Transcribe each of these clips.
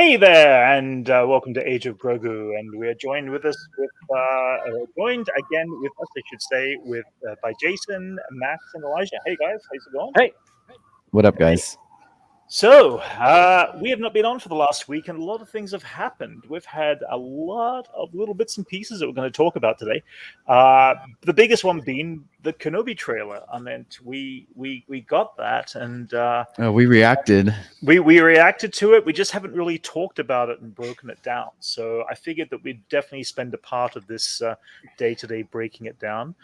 Hey there, and welcome to Age of Grogu. And we're joined with us joined again with us, I should say, by Jason, Max, and Elijah. Hey guys, how's it going? Hey, what up, guys? So we have not been on for the last week, and a lot of things have happened. We've had a lot of little bits and pieces that we're going to talk about today. The biggest one being the Kenobi trailer. I mean, we got that, and we reacted. We reacted to it. We just haven't really talked about it and broken it down. So I figured that we'd definitely spend a part of this day today breaking it down.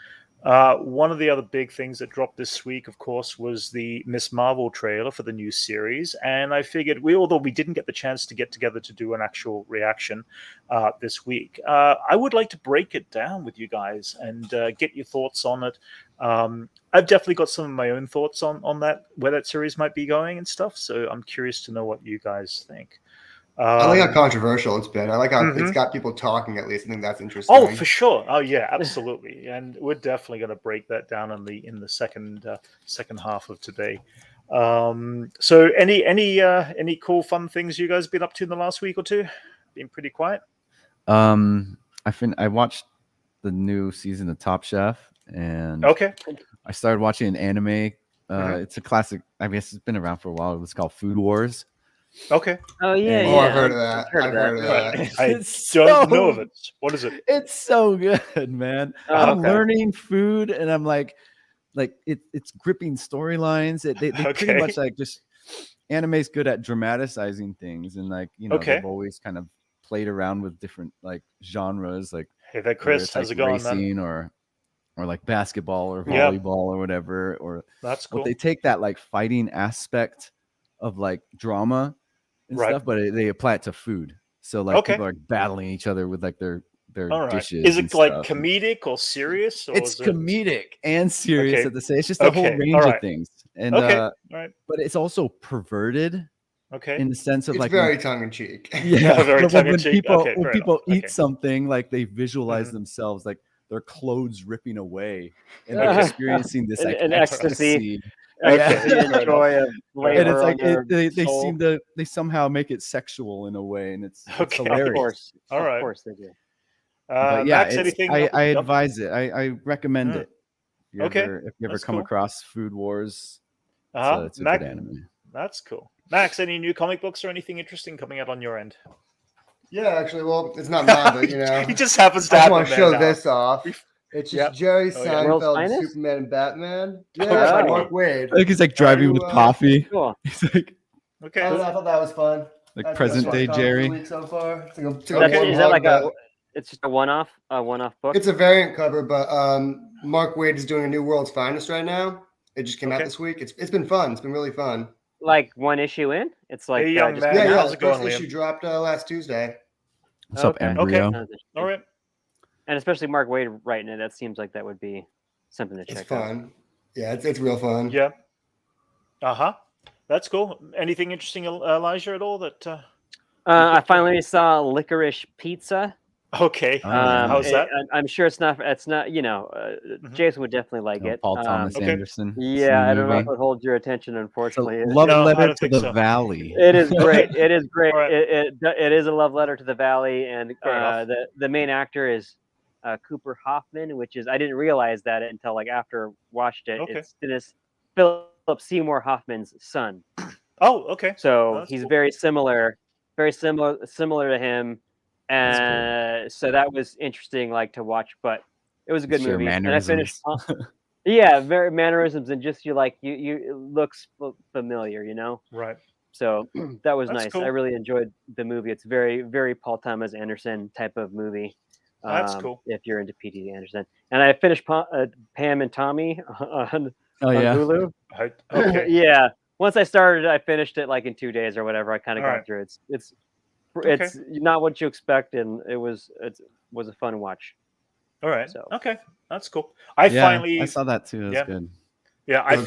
One of the other big things that dropped this week, of course, was the Miss Marvel trailer for the new series. And I figured, although we didn't get the chance to get together to do an actual reaction this week, I would like to break it down with you guys and get your thoughts on it. I've definitely got some of my own thoughts on that, where that series might be going and stuff. So I'm curious to know what you guys think. I like how controversial it's been. I like how it's got people talking, at least. I think that's interesting. Oh, for sure. Oh, yeah, absolutely. And we're definitely going to break that down in the second half of today. So any cool, fun things you guys been up to in the last week or two? Been pretty quiet? I watched the new season of Top Chef, and I started watching an anime. It's a classic. I guess it's been around for a while. It was called Food Wars. Okay. Oh yeah, yeah. I've heard of that. I've heard of that. I don't know of it. What is it? It's so good, man. I'm learning food, and I'm like it's gripping storylines. They pretty much like just anime's good at dramatizing things, and they've always kind of played around with different like genres, like hey, that Chris, how's it going, racing, man? or like basketball or volleyball or whatever. Or that's cool. But they take that like fighting aspect of like drama and stuff, but they apply it to food. So like people are battling each other with like their dishes. Is it like comedic or serious? Or it's comedic and serious at the same. It's just a whole range of things. And but it's also perverted. In the sense of it's like very tongue in cheek. Yeah, very tongue in cheek. When people eat something, like they visualize themselves like their clothes ripping away, and they're experiencing this like ecstasy. The joy of labor. And it's like they somehow make it sexual in a way, and it's hilarious. Of course, all right, of course they do. But yeah, Max, I advise it. I recommend it. If you ever come across Food Wars, it's a good anime. That's cool. Max, any new comic books or anything interesting coming out on your end? Yeah, actually, well, it's not mine, but he just happens to have. I want to show this off. It's just Jerry Seinfeld, Superman, and Batman. Yeah, Mark Wade. I think he's like driving with coffee. Cool. He's like, I thought that was fun. Like present day Jerry. So far. Is that like it's just a one-off book? It's a variant cover, but Mark Wade is doing a New World's Finest right now. It just came out this week. It's been fun. It's been really fun. Like one issue in? It's like hey, young man. How's it going, issue dropped last Tuesday. What's up, Andrea? All right. And especially Mark Wade writing it, that seems like that would be something to check out. It's fun. Yeah, it's real fun. Yeah. That's cool. Anything interesting, Elijah, at all? That I finally saw Licorice Pizza. Okay. How's that? I'm sure it's not. Jason would definitely like it. Paul Thomas Anderson. Yeah, I don't know if it holds your attention. Unfortunately, love letter to the Valley. It is great. It is great. Right. It is a love letter to the Valley, and the main actor is Cooper Hoffman, which is I didn't realize that until like after watched it. Okay. It's Dennis Philip Seymour Hoffman's son. Oh, okay. So he's very similar to him. So that was interesting, like to watch, but it was a good movie. And I finished, very mannerisms, and just you it looks familiar, you know? Right. So that was nice. Cool. I really enjoyed the movie. It's very, very Paul Thomas Anderson type of movie. That's cool. If you're into Pga Anderson, and I finished Pam and Tommy on Hulu. Okay. Yeah. Once I started, I finished it like in 2 days or whatever. I kind of got through it. It's not what you expect, and it was a fun watch. All right. So. Okay, that's cool. I saw that too. That's good. Yeah, I'm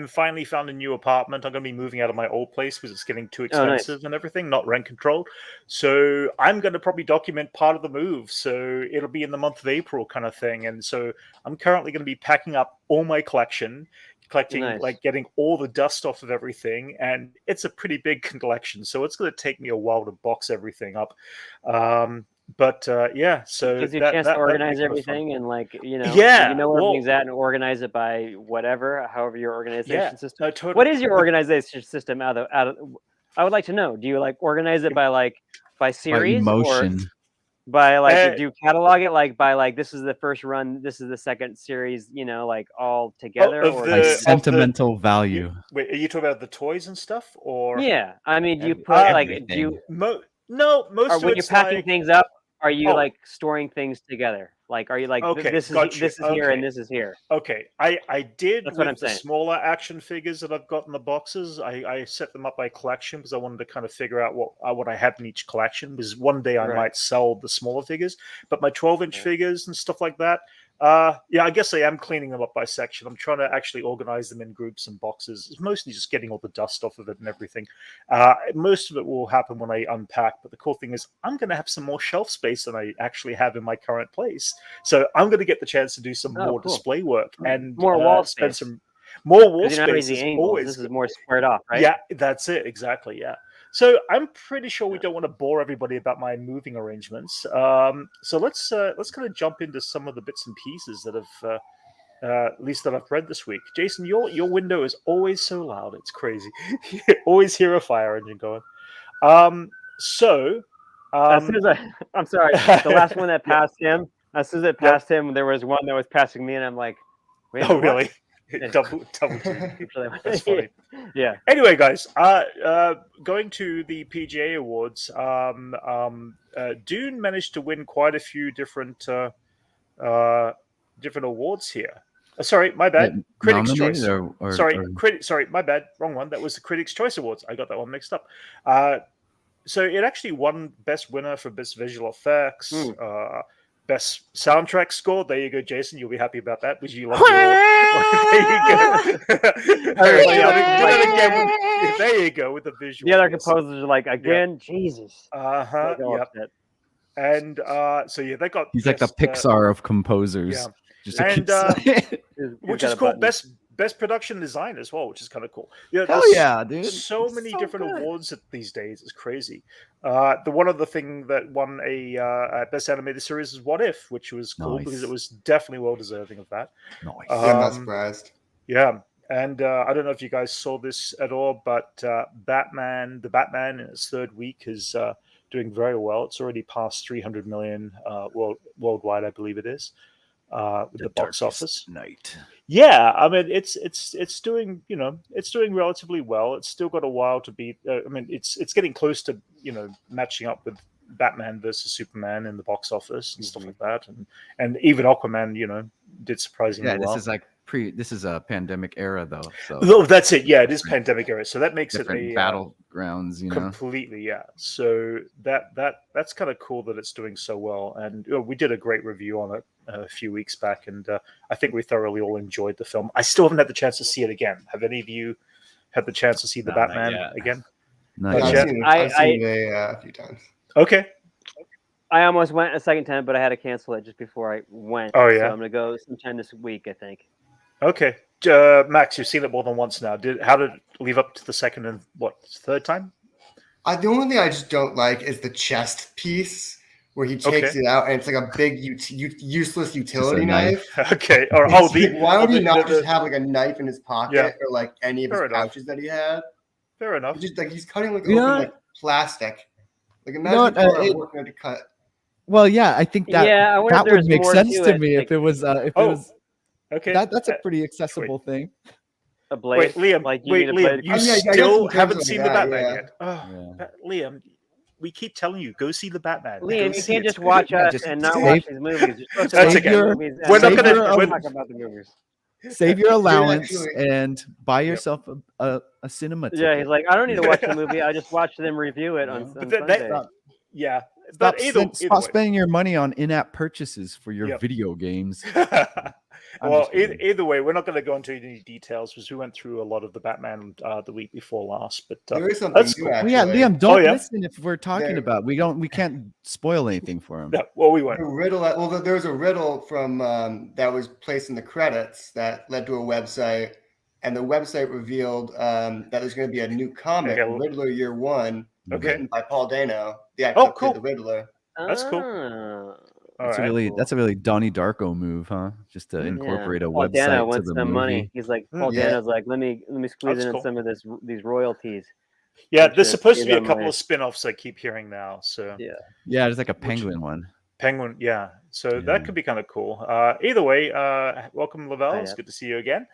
finally found a new apartment. I'm going to be moving out of my old place because it's getting too expensive and everything, not rent controlled. So I'm going to probably document part of the move. So it'll be in the month of April kind of thing. And so I'm currently going to be packing up all my collection, collecting, Nice. like getting all the dust off of everything, and it's a pretty big collection, so it's going to take me a while to box everything up. But yeah, so it gives you a chance to organize everything and you know where everything's at and organize it by whatever, however your organization system. No, totally. What is your organization system out of? I would like to know. Do you organize it by by series, by emotion, or by do you catalog it by this is the first run, this is the second series, all together, or like sentimental value? Wait, are you talking about the toys and stuff, or? Yeah, I mean, do you put do you? No, most or of when you're it's packing things up, are you storing things together? Are you okay, this is here and this is here? Okay, I did. That's with what I'm the saying. smaller action figures that I've got in the boxes. I set them up by collection because I wanted to kind of figure out what I had in each collection. Because one day I might sell the smaller figures, but my 12-inch figures and stuff like that. Yeah, I guess I am cleaning them up by section. I'm trying to actually organize them in groups and boxes. It's mostly just getting all the dust off of it and everything. Most of it will happen when I unpack, but the cool thing is I'm going to have some more shelf space than I actually have in my current place. So I'm going to get the chance to do some more display work and more wall spend space. some more wall space. Always. This is more squared off, right? Yeah, that's it. Exactly. Yeah. So I'm pretty sure we don't want to bore everybody about my moving arrangements. So let's kind of jump into some of the bits and pieces that have, at least that I've read this week. Jason, your window is always so loud; it's crazy. You always hear a fire engine going. As soon as I'm sorry, the last one that passed him. As soon as it passed him, there was one that was passing me, and I'm like, wait, oh really? double That's funny. Yeah. Anyway, guys, going to the Pga Awards, Dune managed to win quite a few different awards here. Sorry, my bad. Critics' Choice. Sorry, my bad. Wrong one. That was the Critics' Choice Awards. I got that one mixed up. So it actually won Best Winner for Best Visual Effects. Best soundtrack score. There you go, Jason. You'll be happy about that because you love your. There you go with the visual. The other composers are like, again, Jesus. Yep. And so yeah, they got. He's like the Pixar of composers. Yeah. Just which is called Best Production Design as well, which is kind of cool. Yeah, dude! So many different awards these days. It's crazy. The one other thing that won a Best Animated Series is What If, which was cool because it was definitely well deserving of that. Nice. I'm not surprised. Yeah, and I don't know if you guys saw this at all, but the Batman in its third week is doing very well. It's already past 300 million worldwide, I believe it is. With the box office night. Yeah, I mean it's doing it's doing relatively well. It's still got a while to beat. I mean it's getting close to matching up with Batman versus Superman in the box office and stuff like that, and even Aquaman did surprisingly well. This is a pandemic era though. So that's it. Yeah, it is pandemic era. So that makes it a battlegrounds, completely. Yeah. So that's kind of cool that it's doing so well. And we did a great review on it a few weeks back, and I think we thoroughly all enjoyed the film. I still haven't had the chance to see it again. Have any of you had the chance to see the Batman again? I've seen it a few times. Okay. I almost went a second time, but I had to cancel it just before I went. Oh yeah. So I'm gonna go sometime this week, I think. Okay, Max, you've seen it more than once now. How did it leave up to the second and third time? The only thing I just don't like is the chest piece where he takes it out and it's like a big useless utility knife. Okay, why would he not just have like a knife in his pocket or like any of his pouches that he had? Fair enough. Just like he's cutting like plastic. Like imagine working to cut. Well, yeah, I think that would make sense to me if it was okay. That's a pretty accessible thing. A blade. Wait, Liam, you still haven't seen the Batman yet. Oh, Liam, we keep telling you, go see the Batman. Liam, you can't just watch us and not watch these movies. That's okay. We're not going to talk about the movies. Save your allowance and buy yourself a cinema ticket. Yeah, he's like, I don't need to watch the movie. I just watch them review it on Sunday. Stop spending your money on in-app purchases for your video games. Well, either way, we're not going to go into any details because we went through a lot of the Batman the week before last. But there is something new, actually. Yeah, Liam, don't listen if we're talking about. We can't spoil anything for him. No, well, we won't. There was a riddle from that was placed in the credits that led to a website, and the website revealed that there's going to be a new comic, Riddler Year One, written by Paul Dano, the actor who played the Riddler. That's cool. That's a really Donnie Darko move, huh? Just to incorporate a website Dano to the some movie. Money. He's like Paul Dano's like, let me squeeze in some of these royalties. Yeah, there's supposed to be a couple of spin-offs I keep hearing now. So yeah, there's like a Penguin one. Penguin, yeah. So that could be kind of cool. Either way, welcome, Lavelle. It's good to see you again.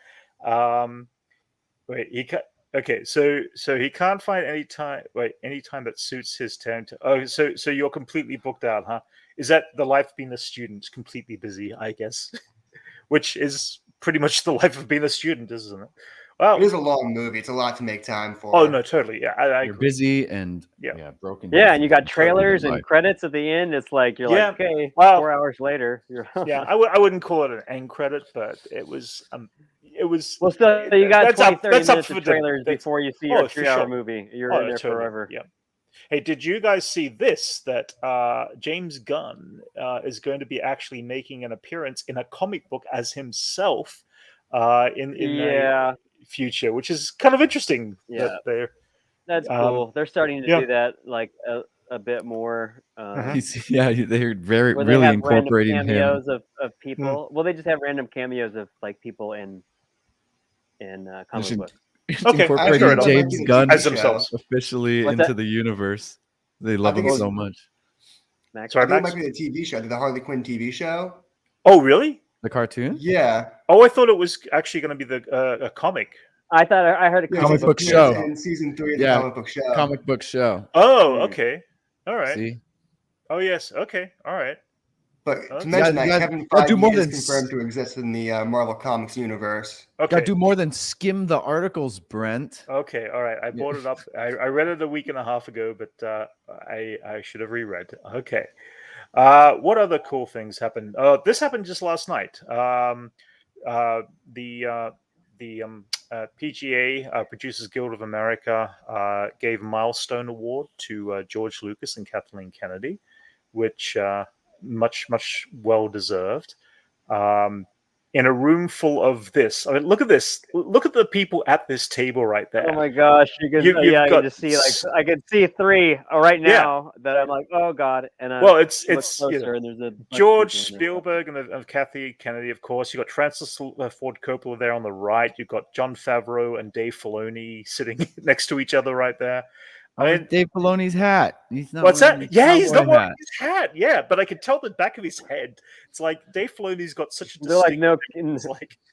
Okay, so he can't find any time that suits his time to. Oh, so you're completely booked out, huh? Is that the life of being a student? Completely busy, I guess, which is pretty much the life of being a student, isn't it? Well, it is a long movie. It's a lot to make time for. Oh no, totally. Yeah, you're busy and broken. Yeah, and you got trailers and credits at the end. It's like you're like, okay, 4 hours later. I wouldn't call it an end credit, but it was. Well, still, you got 20-30 minutes of trailers before you see your 3-hour movie. You're in there forever. Yeah. Hey, did you guys see this? That James Gunn is going to be actually making an appearance in a comic book as himself in the future, which is kind of interesting. Yeah, that's cool. They're starting to do that like a bit more. They're really incorporating cameos him. of people. Well, they just have random cameos of like people in comic books. Incorporating James Gunn as themselves officially into the universe. They love him so much. So I think it might be the TV show, the Harley Quinn TV show. Oh, really? The cartoon? Yeah. Oh, I thought it was actually going to be a comic. I thought I heard a comic book show in season 3 of the comic book show. Comic book show. Oh, okay. All right. See? Oh, yes. Okay. All right. But to mention that Kevin Feige is confirmed to exist in the Marvel Comics universe. Okay. Gotta do more than skim the articles, Brent. Okay, all right. I brought it up. I read it a week and a half ago, but I should have reread. Okay. What other cool things happened? This happened just last night. The PGA, Producers Guild of America, gave a milestone award to George Lucas and Kathleen Kennedy, which much well deserved. In a room full of this, I mean, look at this. Look at the people at this table right there. Oh my gosh, you can just see I can see 3 right now that I'm like, oh god. And it's closer, and there's a George Spielberg and Kathy Kennedy, of course. You got Francis Ford Coppola there on the right. You've got Jon Favreau and Dave Filoni sitting next to each other right there. I mean, Dave Filoni's hat. He's not. What's that? Yeah, he's not wearing his hat. Yeah, but I could tell the back of his head. It's like Dave Filoni's got such a distinct,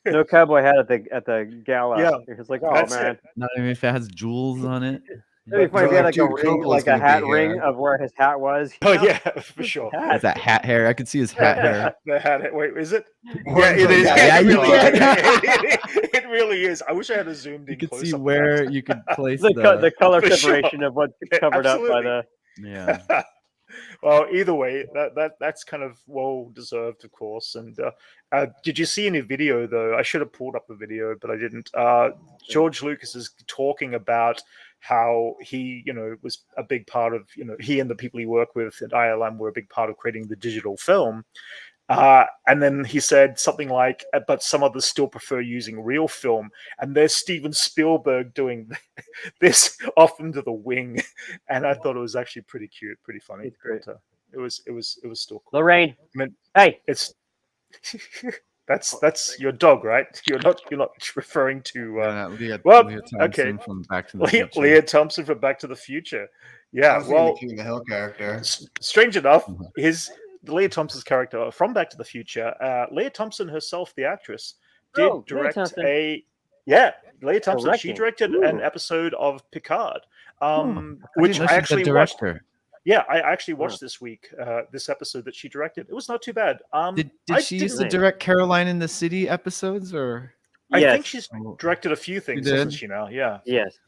no cowboy hat at the gala. Yeah, it's like, oh man, not even if it has jewels on it. It'd be funny if he had like a ring, like a hat ring of where his hat was. Oh yeah, for sure. Has that hat hair? I could see his hat hair. The hat. Wait, is it? Yeah, it is. Yeah, you can. It really is. I wish I had a zoomed in. You could see where you could place the color separation of what's covered up by the. Yeah. Well, either way, that's kind of well deserved, of course. And did you see any video though? I should have pulled up the video, but I didn't. George Lucas is talking about how he, was a big part of, he and the people he worked with at ILM were a big part of creating the digital film. And then he said something like, but some others still prefer using real film. And there's Steven Spielberg doing this off into the wing. And I thought it was actually pretty cute, pretty funny. It's great. But, it was still cool. Lorraine. I mean, hey, it's that's your dog, right? You're not referring to Leah Thompson okay, from Back to the Future. Leah Thompson from Back to the Future. Yeah, well, the King of the Hill character. Strange enough, Leah Thompson's character from Back to the Future, Leah Thompson herself, the actress, did direct Leah Thompson. She directed an episode of Picard, which I actually watched. Yeah, I actually watched this week. This episode that she directed, it was not too bad. Did she used to direct Caroline in the City episodes, or? I think she's directed a few things, hasn't she? Now, yeah. Yes.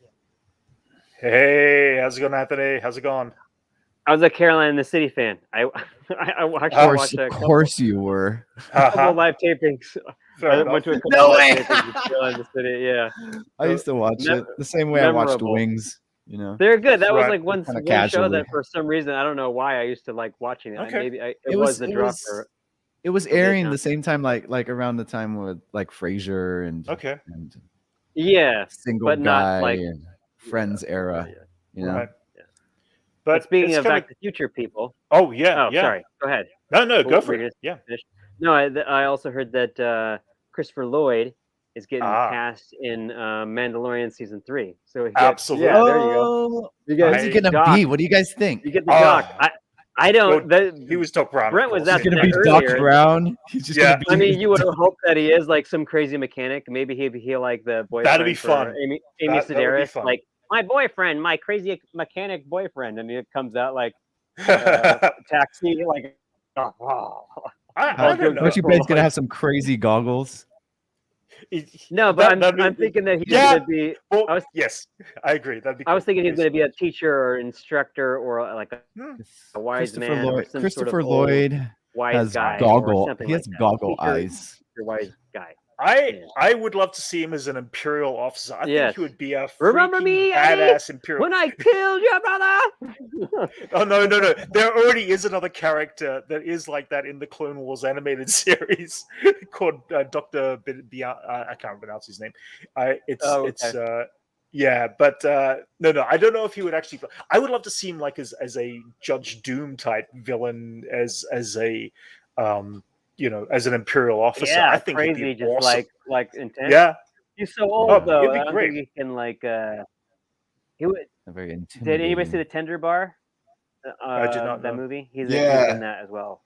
Hey, how's it going, Anthony? How's it going? I was a Caroline in the City fan. I actually watched a couple. Of course, you were. A couple live tapings. I went to a couple live tapings in Caroline in the City. Yeah. I used to watch it the same way I watched Wings. They're good. That was like one show that for some reason, I don't know why I used to like watching it. Okay. It was the drop. It was airing the same time, like around the time with like Frasier and Yeah, single but guy not like and Friends era. You know? Right. Yeah. But speaking it's of coming... Back to the Future people. Oh yeah, Oh, yeah. sorry. Go ahead. No, go for it. Yeah. Finish? No, I also heard that Christopher Lloyd is getting cast in Mandalorian season 3. So he absolutely. Yeah, there you go. You get Who's he gonna be? What do you guys think? You get the Doc. I don't. He was Doc Brown. Brent was He's asking gonna be earlier. Doc Brown. He's just gonna be. I mean, you would hope that he is like some crazy mechanic. Maybe he'll like the boyfriend. That'd be fun. Amy Sedaris, like my boyfriend, my crazy mechanic boyfriend, and it comes out like taxi, like. Oh. I don't know. Aren't you guys gonna have some crazy goggles? No, but I'm thinking that he's gonna be. Well, yes, I agree. That'd be. Cool. I was thinking he's gonna be a teacher or instructor or like a wise man. Christopher Lloyd has goggle. He has goggle eyes. Wise guy. I would love to see him as an Imperial officer. I think he would be a remember me, badass Imperial. When I killed your brother. Oh no! There already is another character that is like that in the Clone Wars animated series called Dr. I can't pronounce his name. Yeah, but no. I don't know if he would actually. I would love to see him like as a Judge Doom type villain, as a as an Imperial officer. Yeah, I think crazy, he'd be just awesome. like intense. Yeah, he's so old though. It'd be great. He can like he would. Very intimidating. Did anybody see the Tender Bar? I did not know. That movie. He's in that as well.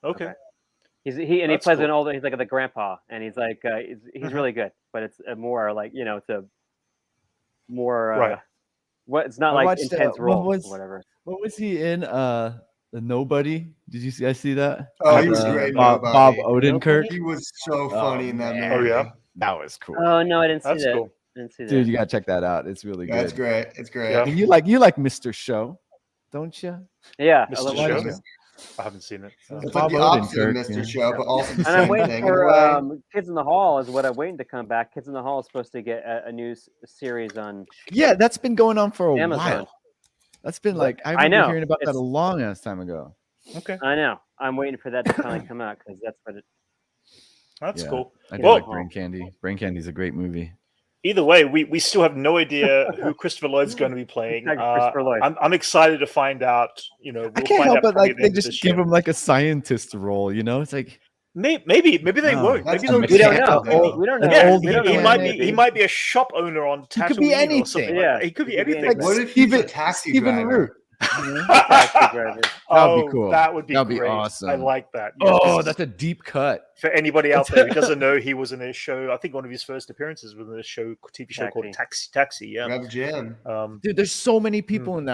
Okay. He plays an older. He's like the grandpa, and he's like he's really good. But it's a more like it's a more right. What it's not like intense role or whatever. What was he in? The Nobody. Did you guys see that? Oh, he was great. Bob Odenkirk. He was so funny in that movie. Oh yeah, that was cool. Oh no, I didn't see that. Cool. Dude, you gotta check that out. It's really good. That's great. It's great. Yeah. You like Mr. Show, don't you? Yeah, Mr. Show. I haven't seen it. It's like the opposite of Mr. Show, but also the same I'm waiting thing. for Kids in the Hall is what I'm waiting to come back. Kids in the Hall is supposed to get a new series on. Yeah, that's been going on for a Amazon. while. That's been like I remember hearing about that a long ass time ago. Okay. I know. I'm waiting for that to finally come out because that's what it. That's cool. I do like Brain Candy. Brain Candy's a great movie. Either way, we still have no idea who Christopher Lloyd's going to be playing. I'm excited to find out. We'll I can't help it. Like they just give him like a scientist role. It's like maybe they won't. Maybe we don't know. We don't know. Yeah, he might be a shop owner on Tatooine. He could be anything. Yeah, he could be anything. Like, what if he's a taxi driver? That would be cool. That would be That'd be great. awesome. I like that. That's a deep cut. For anybody out there who doesn't know, he was in a show. I think one of his first appearances was in a TV show called Taxi. Yeah, Rev Jam. Dude, there's so many people in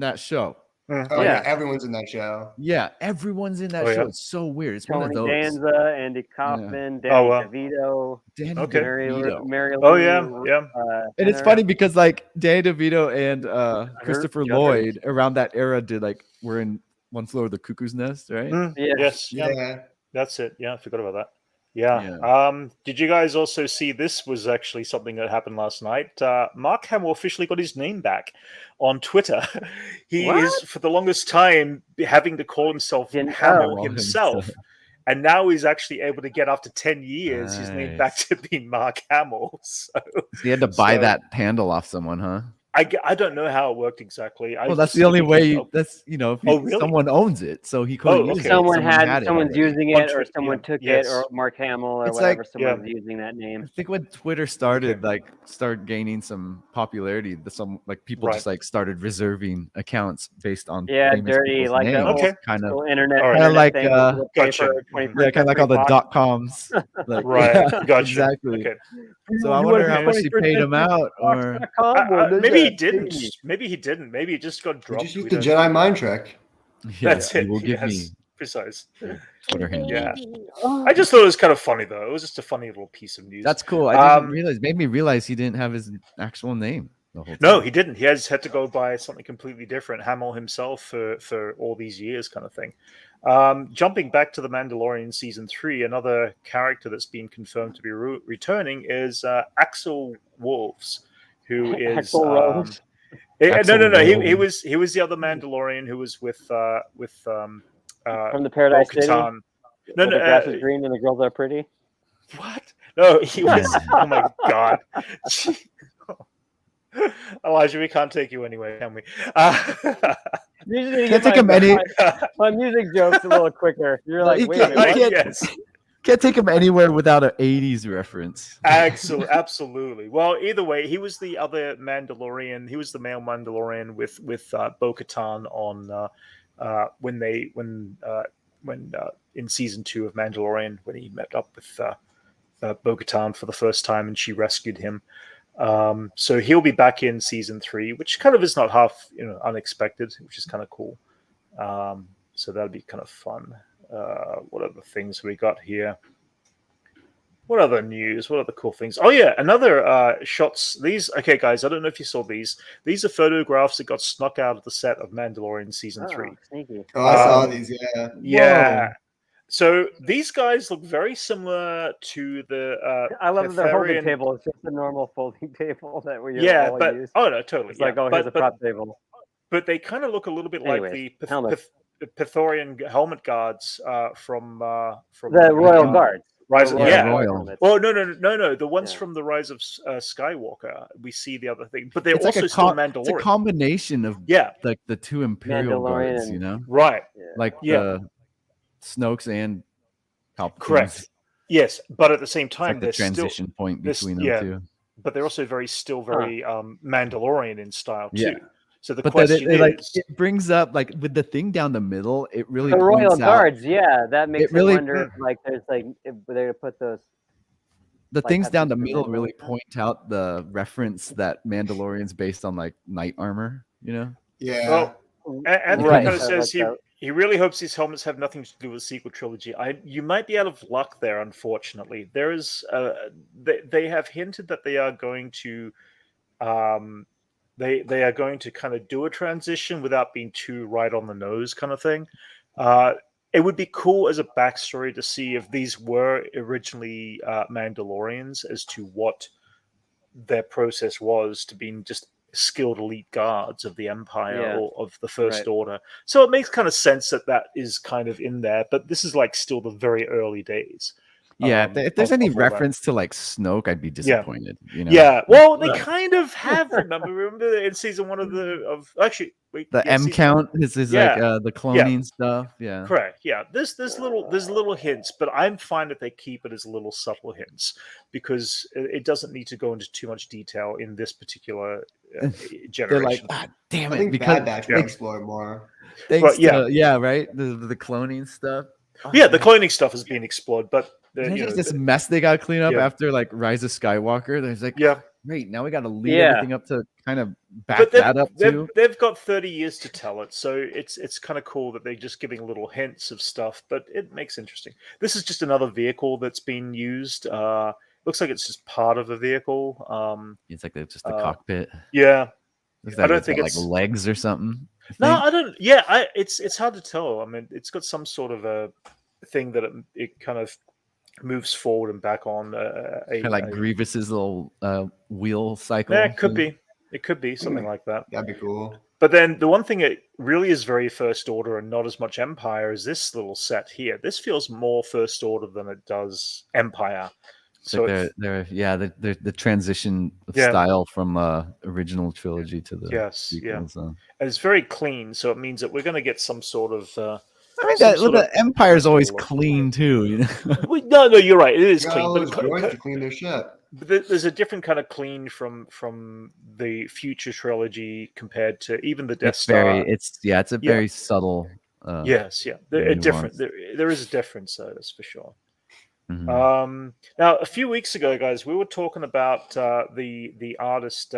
that show. Oh yeah, everyone's in that show. Yeah, everyone's in that show. It's so weird. It's Tony one of those. Danza, Andy Kaufman, Danny DeVito, Mary Oh yeah. And it's funny because like Danny DeVito and Christopher Lloyd around that era were in One Flew Over the Cuckoo's Nest, right? Yes. Yeah. That's it. Yeah, I forgot about that. Yeah. Did you guys also see this was actually something that happened last night? Mark Hamill officially got his name back on Twitter. He is for the longest time having to call himself Hamill himself. And now he's actually able to get after 10 years his name back to being Mark Hamill. So he had to buy that handle off someone, huh? I don't know how it worked exactly. Well, that's the only way. That's really? Someone owns it, so he couldn't use it. Someone's using it, or someone took it, or Mark Hamill, or whatever. Someone's using that name. I think when Twitter started gaining some popularity, some people just started reserving accounts based on dirty names. Kind of internet, kind of like kind of like all the .coms. Right, gotcha. Exactly. Okay. So I wonder how much he paid him out, or maybe he didn't. Maybe he didn't. Maybe he just got dropped. Just used the Jedi mind trick. That's it. Will give me precise. Twitter handle. Yeah. I just thought it was kind of funny though. It was just a funny little piece of news. That's cool. I didn't realize. Made me realize he didn't have his actual name. No, he didn't. He had to go by something completely different. Hamill himself for all these years, kind of thing. Jumping back to the Mandalorian season 3, another character that's been confirmed to be returning is Axel Wolves, who is no. He was the other Mandalorian who was with from the Paradise City. No, the grass is green and the girls are pretty. What? No, he was. Oh my god. Elijah, we can't take you anywhere, can we? Usually Can't take him any. My music jokes a little quicker. You're like, wait a minute, what? Yes. Can't take him anywhere without an 80s reference. Absolutely. Well, either way, he was the other Mandalorian. He was the male Mandalorian with Bo-Katan on when in season 2 of Mandalorian, when he met up with Bo-Katan for the first time and she rescued him. So he'll be back in season 3, which kind of is not half unexpected, which is kind of cool. So that'll be kind of fun. What other things we got here? What other news? What other cool things? Oh yeah, another shots. These, okay, guys. I don't know if you saw these. These are photographs that got snuck out of the set of Mandalorian season 3. Sneaky. Oh, I saw these. Yeah. Yeah. Whoa. So these guys look very similar to the. I love that their holding Catharian- table is just a normal folding table that we Yeah, all but use. oh no, totally. It's Yeah. like, oh, here's a prop table. But they kind of look a little bit Anyways, like the helmets. Pythorian helmet guards from The Royal Guards. Rise. The Yeah. Royal. helmets. Oh no! The ones Yeah. from the Rise of Skywalker. We see the other thing, but they're It's like also a still it's a Mandalorian. combination of Yeah. like the two Imperial Mandalorian guards, and- you know, Right. like Yeah. the Snoke's and Palpatine's. Correct. Yes, but at the same It's time, like the they're transition still, point this- between them yeah. two. but they're also very Mandalorian in style too. Yeah. So the But then question it is, brings up like with the thing down the middle, it really The Royal points out Guards, yeah, that makes It really- me wonder if like there's like if they're gonna put those. the like, things have down the to middle remember really that. point out the reference that Mandalorian's based on like knight armor, you know? Yeah. well, Anthony Right. kind of I says like that. he really hopes these helmets have nothing to do with the sequel trilogy. You might be out of luck there, unfortunately. There is they have hinted that they are going to they are going to kind of do a transition without being too right on the nose kind of thing. It would be cool as a backstory to see if these were originally Mandalorians, as to what their process was to being just skilled elite guards of the Empire Yeah. or of the First Right. Order. So it makes kind of sense that is kind of in there, but this is like still the very early days. Yeah, if there's any of all that. reference to like Snoke, I'd be disappointed. You know? Yeah, well, they Right. kind of have. Remember in season 1 of actually wait, The yeah, M season- count is Yeah. like the cloning stuff. Yeah. Correct. Yeah, there's little hints, but I'm fine if they keep it as little subtle hints because it doesn't need to go into too much detail in this particular They're generation. like, ah, damn I it, think because Bad Batch yeah. will explore more. thanks Well, yeah. yeah, right, the cloning stuff. Oh, Yeah, the man. cloning stuff is being explored, but Imagine this mess they got to clean up Yeah. after like Rise of Skywalker. There's like, yeah. great, now we got to lead Yeah. everything up to kind of back But that up too. they've got 30 years to tell it, so it's kind of cool that they're just giving little hints of stuff, but it makes it interesting. This is just another vehicle that's been used. Looks like it's just part of a vehicle. It's like just the cockpit. Yeah. Looks I like don't it's think got, it's- like legs or something. No, I don't. Yeah, it's hard to tell. I mean, it's got some sort of a thing that it kind of moves forward and back on. Kind of like Grievous's little wheel cycle. Yeah, it could thing. be. It could be something like that. That'd be cool. But then the one thing it really is very First Order and not as much Empire is this little set here. This feels more First Order than it does Empire. So Like the transition of Yeah. style from original trilogy to the Yes, yeah. sequels. and it's very clean, so it means that we're going to get some sort of. I mean, some sort the of- Empire's always look. clean too. You know? No, you're right. It is Got clean, all but those droids to clean their ship. there's a different kind of clean from the future trilogy compared to even the Death It's Star. it's a Yeah. very subtle. Yes, yeah, a different. nuance. There is a difference, that's for sure. Mhm. Now, a few weeks ago, guys, we were talking about the artist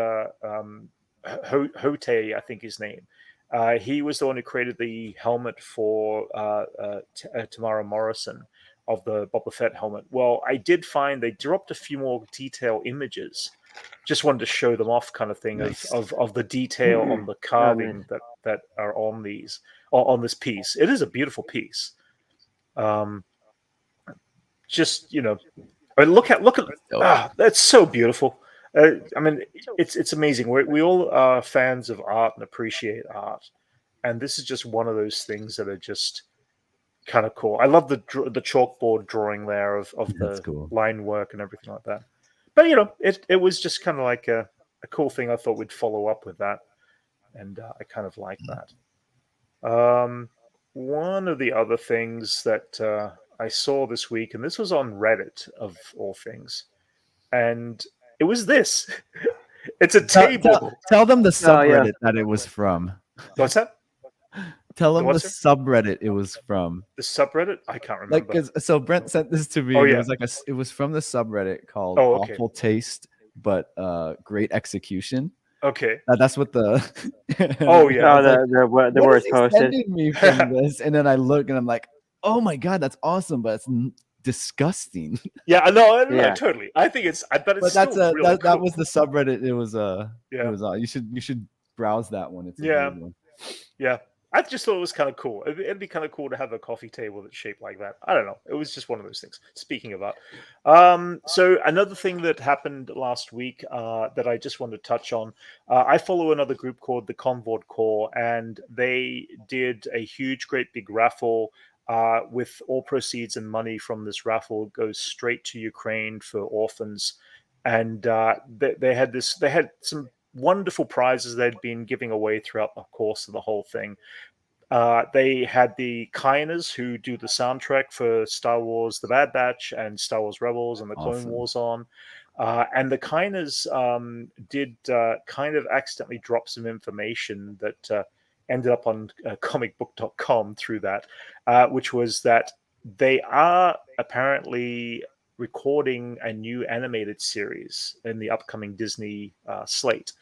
Hote, I think his name. He was the one who created the helmet for Tamara Morrison of the Boba Fett helmet. Well, I did find they dropped a few more detail images. Just wanted to show them off, kind of thing, Nice. of the detail on the carving that are on these on this piece. It is a beautiful piece. Just look at that's so beautiful. I mean, it's amazing. We all are fans of art and appreciate art, and this is just one of those things that are just kind of cool. I love the chalkboard drawing there of the cool. line work and everything like that. But it was just kind of like a cool thing. I thought we'd follow up with that, and I kind of like that. One of the other things that I saw this week, and this was on Reddit of all things, and it was this. It's a table. Tell them the subreddit that it was from. What's that? Tell them the subreddit it was from. The subreddit? I can't remember. So Brent sent this to me. Oh, yeah. It was from the subreddit called okay. Awful Taste, but great execution. Okay. That's what the. Oh yeah. The words posted. Me from this, and then I look and I'm like, oh my god, that's awesome, but it's disgusting. Yeah, no, totally. I think it's. I bet it's. But still really cool. That was the subreddit. It was It was. You should browse that one. It's a weird one. Yeah. I just thought it was kind of cool. It'd be kind of cool to have a coffee table that's shaped like that. I don't know. It was just one of those things. Speaking of that, so another thing that happened last week that I just wanted to touch on. I follow another group called the Convord Corps, and they did a huge, great big raffle. With all proceeds and money from this raffle goes straight to Ukraine for orphans, and they had some wonderful prizes they'd been giving away throughout the course of the whole thing. They had the Kainas who do the soundtrack for Star Wars The Bad Batch and Star Wars Rebels and the Clone Wars on. And the Kainas did kind of accidentally drop some information that ended up on comicbook.com through that, which was that they are apparently recording a new animated series in the upcoming Disney slate.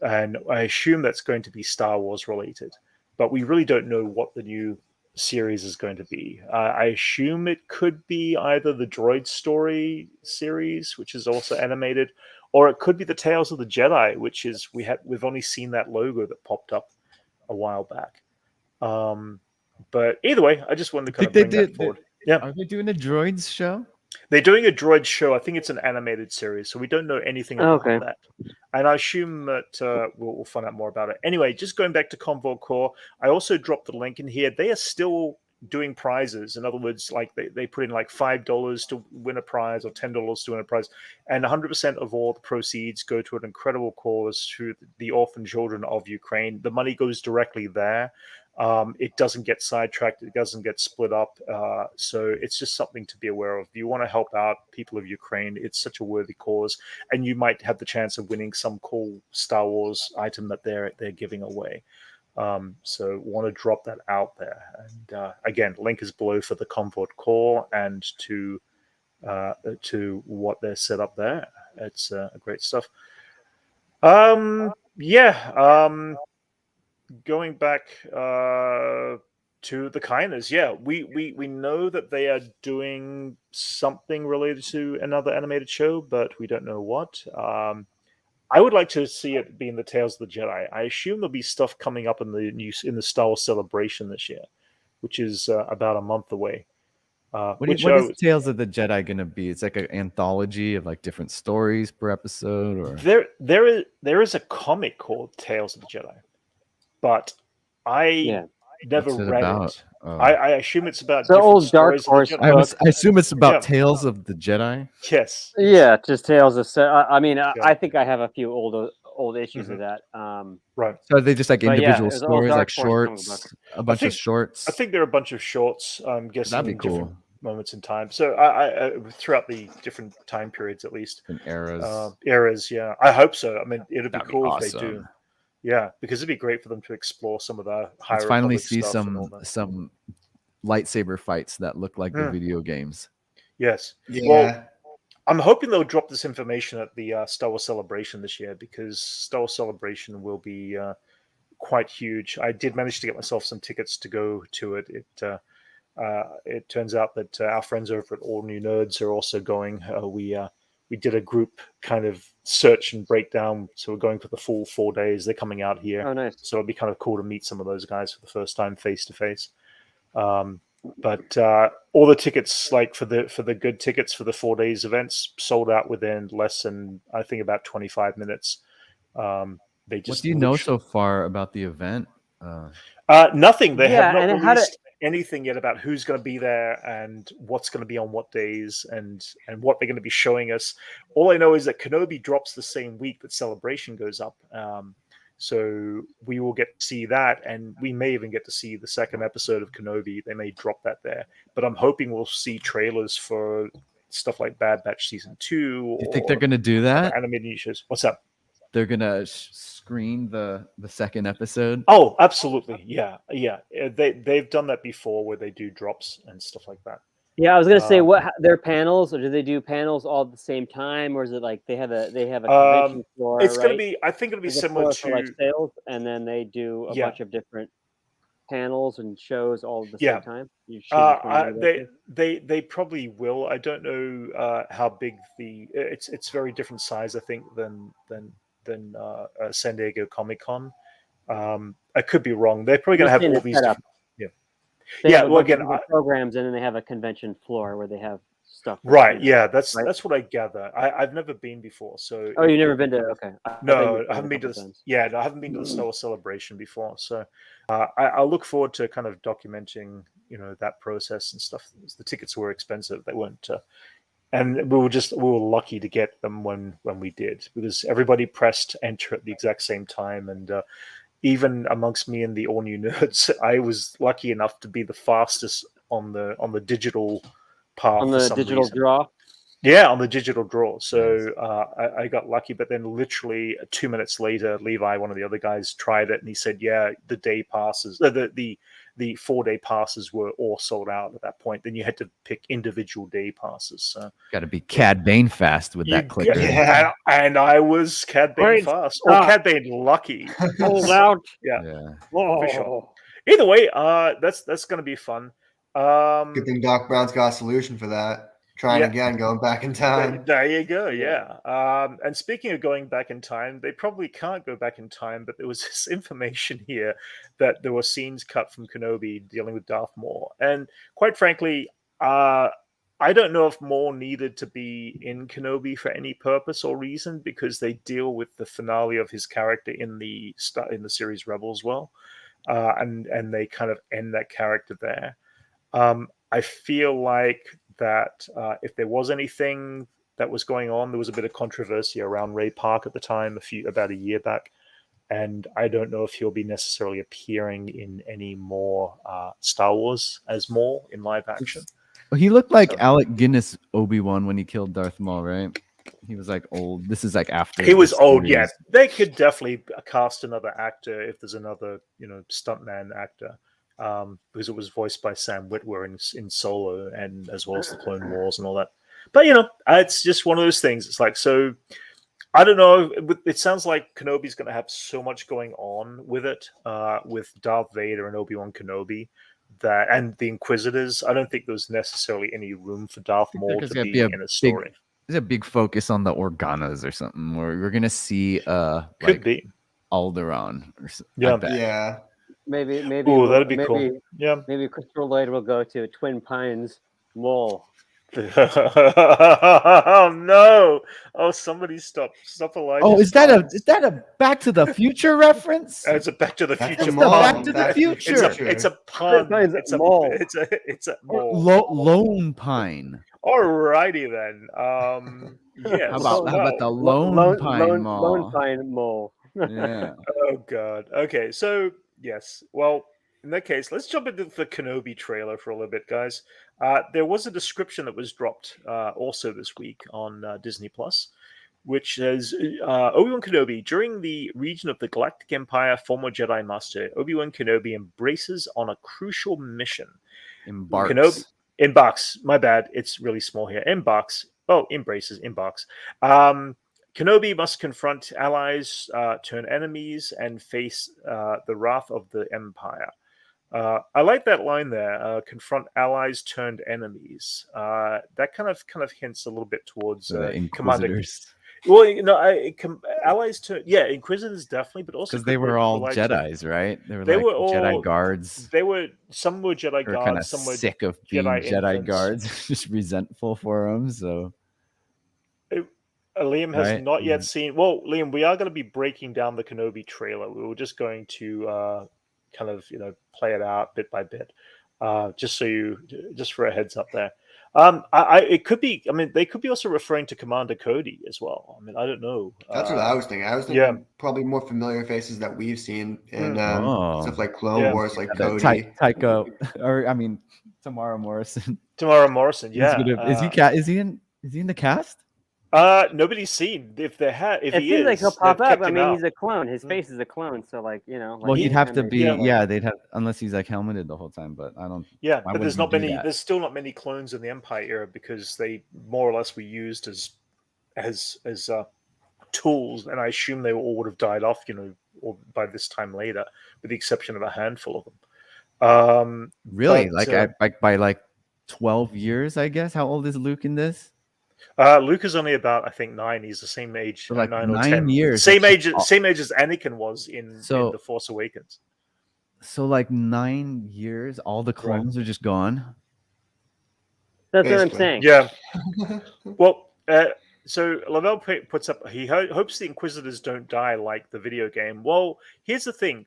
And I assume that's going to be Star Wars related, but we really don't know what the new series is going to be. I assume it could be either the Droid Story series, which is also animated, or it could be the Tales of the Jedi, which is we've only seen that logo that popped up a while back. But either way, I just wanted to kind of bring that forward. Are they doing a Droids show? They're doing a droid show. I think it's an animated series, so we don't know anything about that. And I assume that we'll find out more about it. Anyway, just going back to Convord Corps, I also dropped the link in here. They are still doing prizes. In other words, like they put in like $5 to win a prize or $10 to win a prize. And 100% of all the proceeds go to an incredible cause to the orphan children of Ukraine. The money goes directly there. It doesn't get sidetracked. It doesn't get split up. So it's just something to be aware of. If you want to help out people of Ukraine, it's such a worthy cause, and you might have the chance of winning some cool Star Wars item that they're giving away. So want to drop that out there. And again, link is below for the Convord Corps and to what they're set up there. It's great stuff. Going back to the Kainas, we know that they are doing something related to another animated show, but we don't know what. I would like to see it being the Tales of the Jedi. I assume there'll be stuff coming up in the Star Wars Celebration this year, which is about a month away. What is Tales of the Jedi going to be? It's like an anthology of like different stories per episode, or there is a comic called Tales of the Jedi. But I never read it. I assume it's about the old Dark Horse. I assume it's about Tales of the Jedi. Yes. Yeah, just Tales of. I mean, I think I have a few old issues of that. Right. So are they just like individual stories, like shorts, a bunch of shorts? I think there are a bunch of shorts. I'm guessing that'd be cool. Different moments in time. So I throughout the different time periods, at least. And eras. Eras, yeah. I hope so. I mean, it'd be cool awesome. If they do. Yeah, because it'd be great for them to explore some of the higher. Let's finally see some lightsaber fights that look like the video games. Yes. Yeah. Well, I'm hoping they'll drop this information at the Star Wars Celebration this year, because Star Wars Celebration will be quite huge. I did manage to get myself some tickets to go to it. It turns out that our friends over at All New Nerds are also going. We did a group kind of search and breakdown, so we're going for the full 4 days. They're coming out here. Oh, nice. So it'd be kind of cool to meet some of those guys for the first time face to face. But all the tickets, like for the good tickets for the 4 days events, sold out within less than, I think, about 25 minutes. They just what do you know so far about the event? Nothing. They have not released anything yet about who's going to be there and what's going to be on what days and what they're going to be showing us. All I know is that Kenobi drops the same week that Celebration goes up. So we will get to see that, and we may even get to see the second episode of Kenobi. They may drop that there, but I'm hoping we'll see trailers for stuff like Bad Batch Season 2. You think they're going to do that? Animated shows. What's up? They're going to screen the second episode? Oh, absolutely. Yeah. They've done that before where they do drops and stuff like that. Yeah, I was gonna say their panels, or do they do panels all at the same time, or is it like they have a convention floor? It's gonna be. I think it'll be similar to like sales, and then they do a bunch of different panels and shows all at the same time. They probably will. I don't know how big it's very different size, I think, than San Diego Comic-Con. I could be wrong. They're probably gonna have all these different. They have programs, and then they have a convention floor where they have stuff. Right. Yeah. That's what I gather. I've never been before. So. Oh, you've never been to? Okay. No, I haven't been to the. Yeah, no, I haven't been to the Star Wars Celebration before. So, I'll look forward to kind of documenting, that process and stuff. The tickets were expensive. They weren't. And we were lucky to get them when we did, because everybody pressed enter at the exact same time, and even amongst me and the all new nerds, I was lucky enough to be the fastest on the digital path. On the digital draw? Yeah, on the digital draw. So I got lucky, but then literally 2 minutes later, Levi, one of the other guys, tried it, and he said, "Yeah, the day passes, the 4-day passes were all sold out at that point. Then you had to pick individual day passes." So got to be Cad Bane fast with that clicker. Yeah, and I was Cad Bane fast, or Cad Bane lucky. Hold out. Yeah. For sure. Either way, that's going to be fun. Good thing Doc Brown's got a solution for that. Trying again, going back in time. There you go, yeah. And speaking of going back in time, they probably can't go back in time, but there was this information here that there were scenes cut from Kenobi dealing with Darth Maul. And quite frankly, I don't know if Maul needed to be in Kenobi for any purpose or reason, because they deal with the finale of his character in the series Rebels well. And they kind of end that character there. I feel like that if there was anything that was going on, there was a bit of controversy around Ray Park at the time, about a year back, and I don't know if he'll be necessarily appearing in any more Star Wars as Maul in live action. Well, he looked like Alec Guinness Obi-Wan when he killed Darth Maul, right? He was like old. This is like after he was old. Yeah, they could definitely cast another actor if there's another, stuntman actor. Because it was voiced by Sam Witwer in Solo, and as well as the Clone Wars and all that. But it's just one of those things. It's like, so I don't know. It sounds like Kenobi's going to have so much going on with it, with Darth Vader and Obi-Wan Kenobi, and the Inquisitors. I don't think there's necessarily any room for Darth Maul to be in a story. There's a big focus on the Organas or something, where we're going to see could be Alderaan. Yeah. Maybe. Oh, that'd be cool. Yeah. Maybe Christopher Lloyd will go to Twin Pines Mall. Oh no! Oh, somebody stop Elijah. Oh, is that a Back to the Future reference? It's a Back to the Future. Back to the Future. It's a pun. It's a mall. It's a mall. Lone Pine. Alrighty then. Yes. How about the Lone Pine Mall? Lone Pine Mall. Yeah. Oh god. Okay, so yes. Well, in that case, let's jump into the Kenobi trailer for a little bit, guys. There was a description that was dropped also this week on Disney Plus, which says Obi-Wan Kenobi, during the region of the Galactic Empire, former Jedi Master Obi-Wan Kenobi embraces on a crucial mission. Embarks. My bad. It's really small here. Embarks. Oh, embraces. Embarks. Kenobi must confront allies, turn enemies, and face the wrath of the Empire. I like that line there. Confront allies turned enemies. That kind of hints a little bit towards Inquisitors. Allies turned. Yeah, Inquisitors definitely, but also because they were all Jedis, right? They were all Jedi guards. Some were Jedi guards. Kind of some were sick of being Jedi guards, just resentful for them. So. Liam has not yet seen. Well, Liam, we are going to be breaking down the Kenobi trailer. We were just going to kind of play it out bit by bit. Just for a heads up there. It could be. I mean, they could be also referring to Commander Cody as well. I mean, I don't know. That's what I was thinking. I was thinking probably more familiar faces that we've seen in stuff like Clone Wars, like Cody, Tycho, or I mean, Tamara Morrison. Tamara Morrison, yeah. Is he in the cast? Nobody's seen. If they had, if it he seems is, like he'll pop up. I mean, out. he's a clone. His face is a clone, so like like well, he'd have to be. They'd have unless he's like helmeted the whole time. But I don't. Yeah, but there's not many. There's still not many clones in the Empire era because they more or less were used as tools, and I assume they all would have died off, or by this time later, with the exception of a handful of them. Really, by 12 years, I guess. How old is Luke in this? Luke is only about, I think, 9. He's the same age, so like 9 or 9 10 years. Same age as Anakin was in The Force Awakens. So like 9 years, all the clones are just gone. That's what I'm saying. Yeah. Well, so Lavelle puts up, he hopes the Inquisitors don't die like the video game. Well, here's the thing.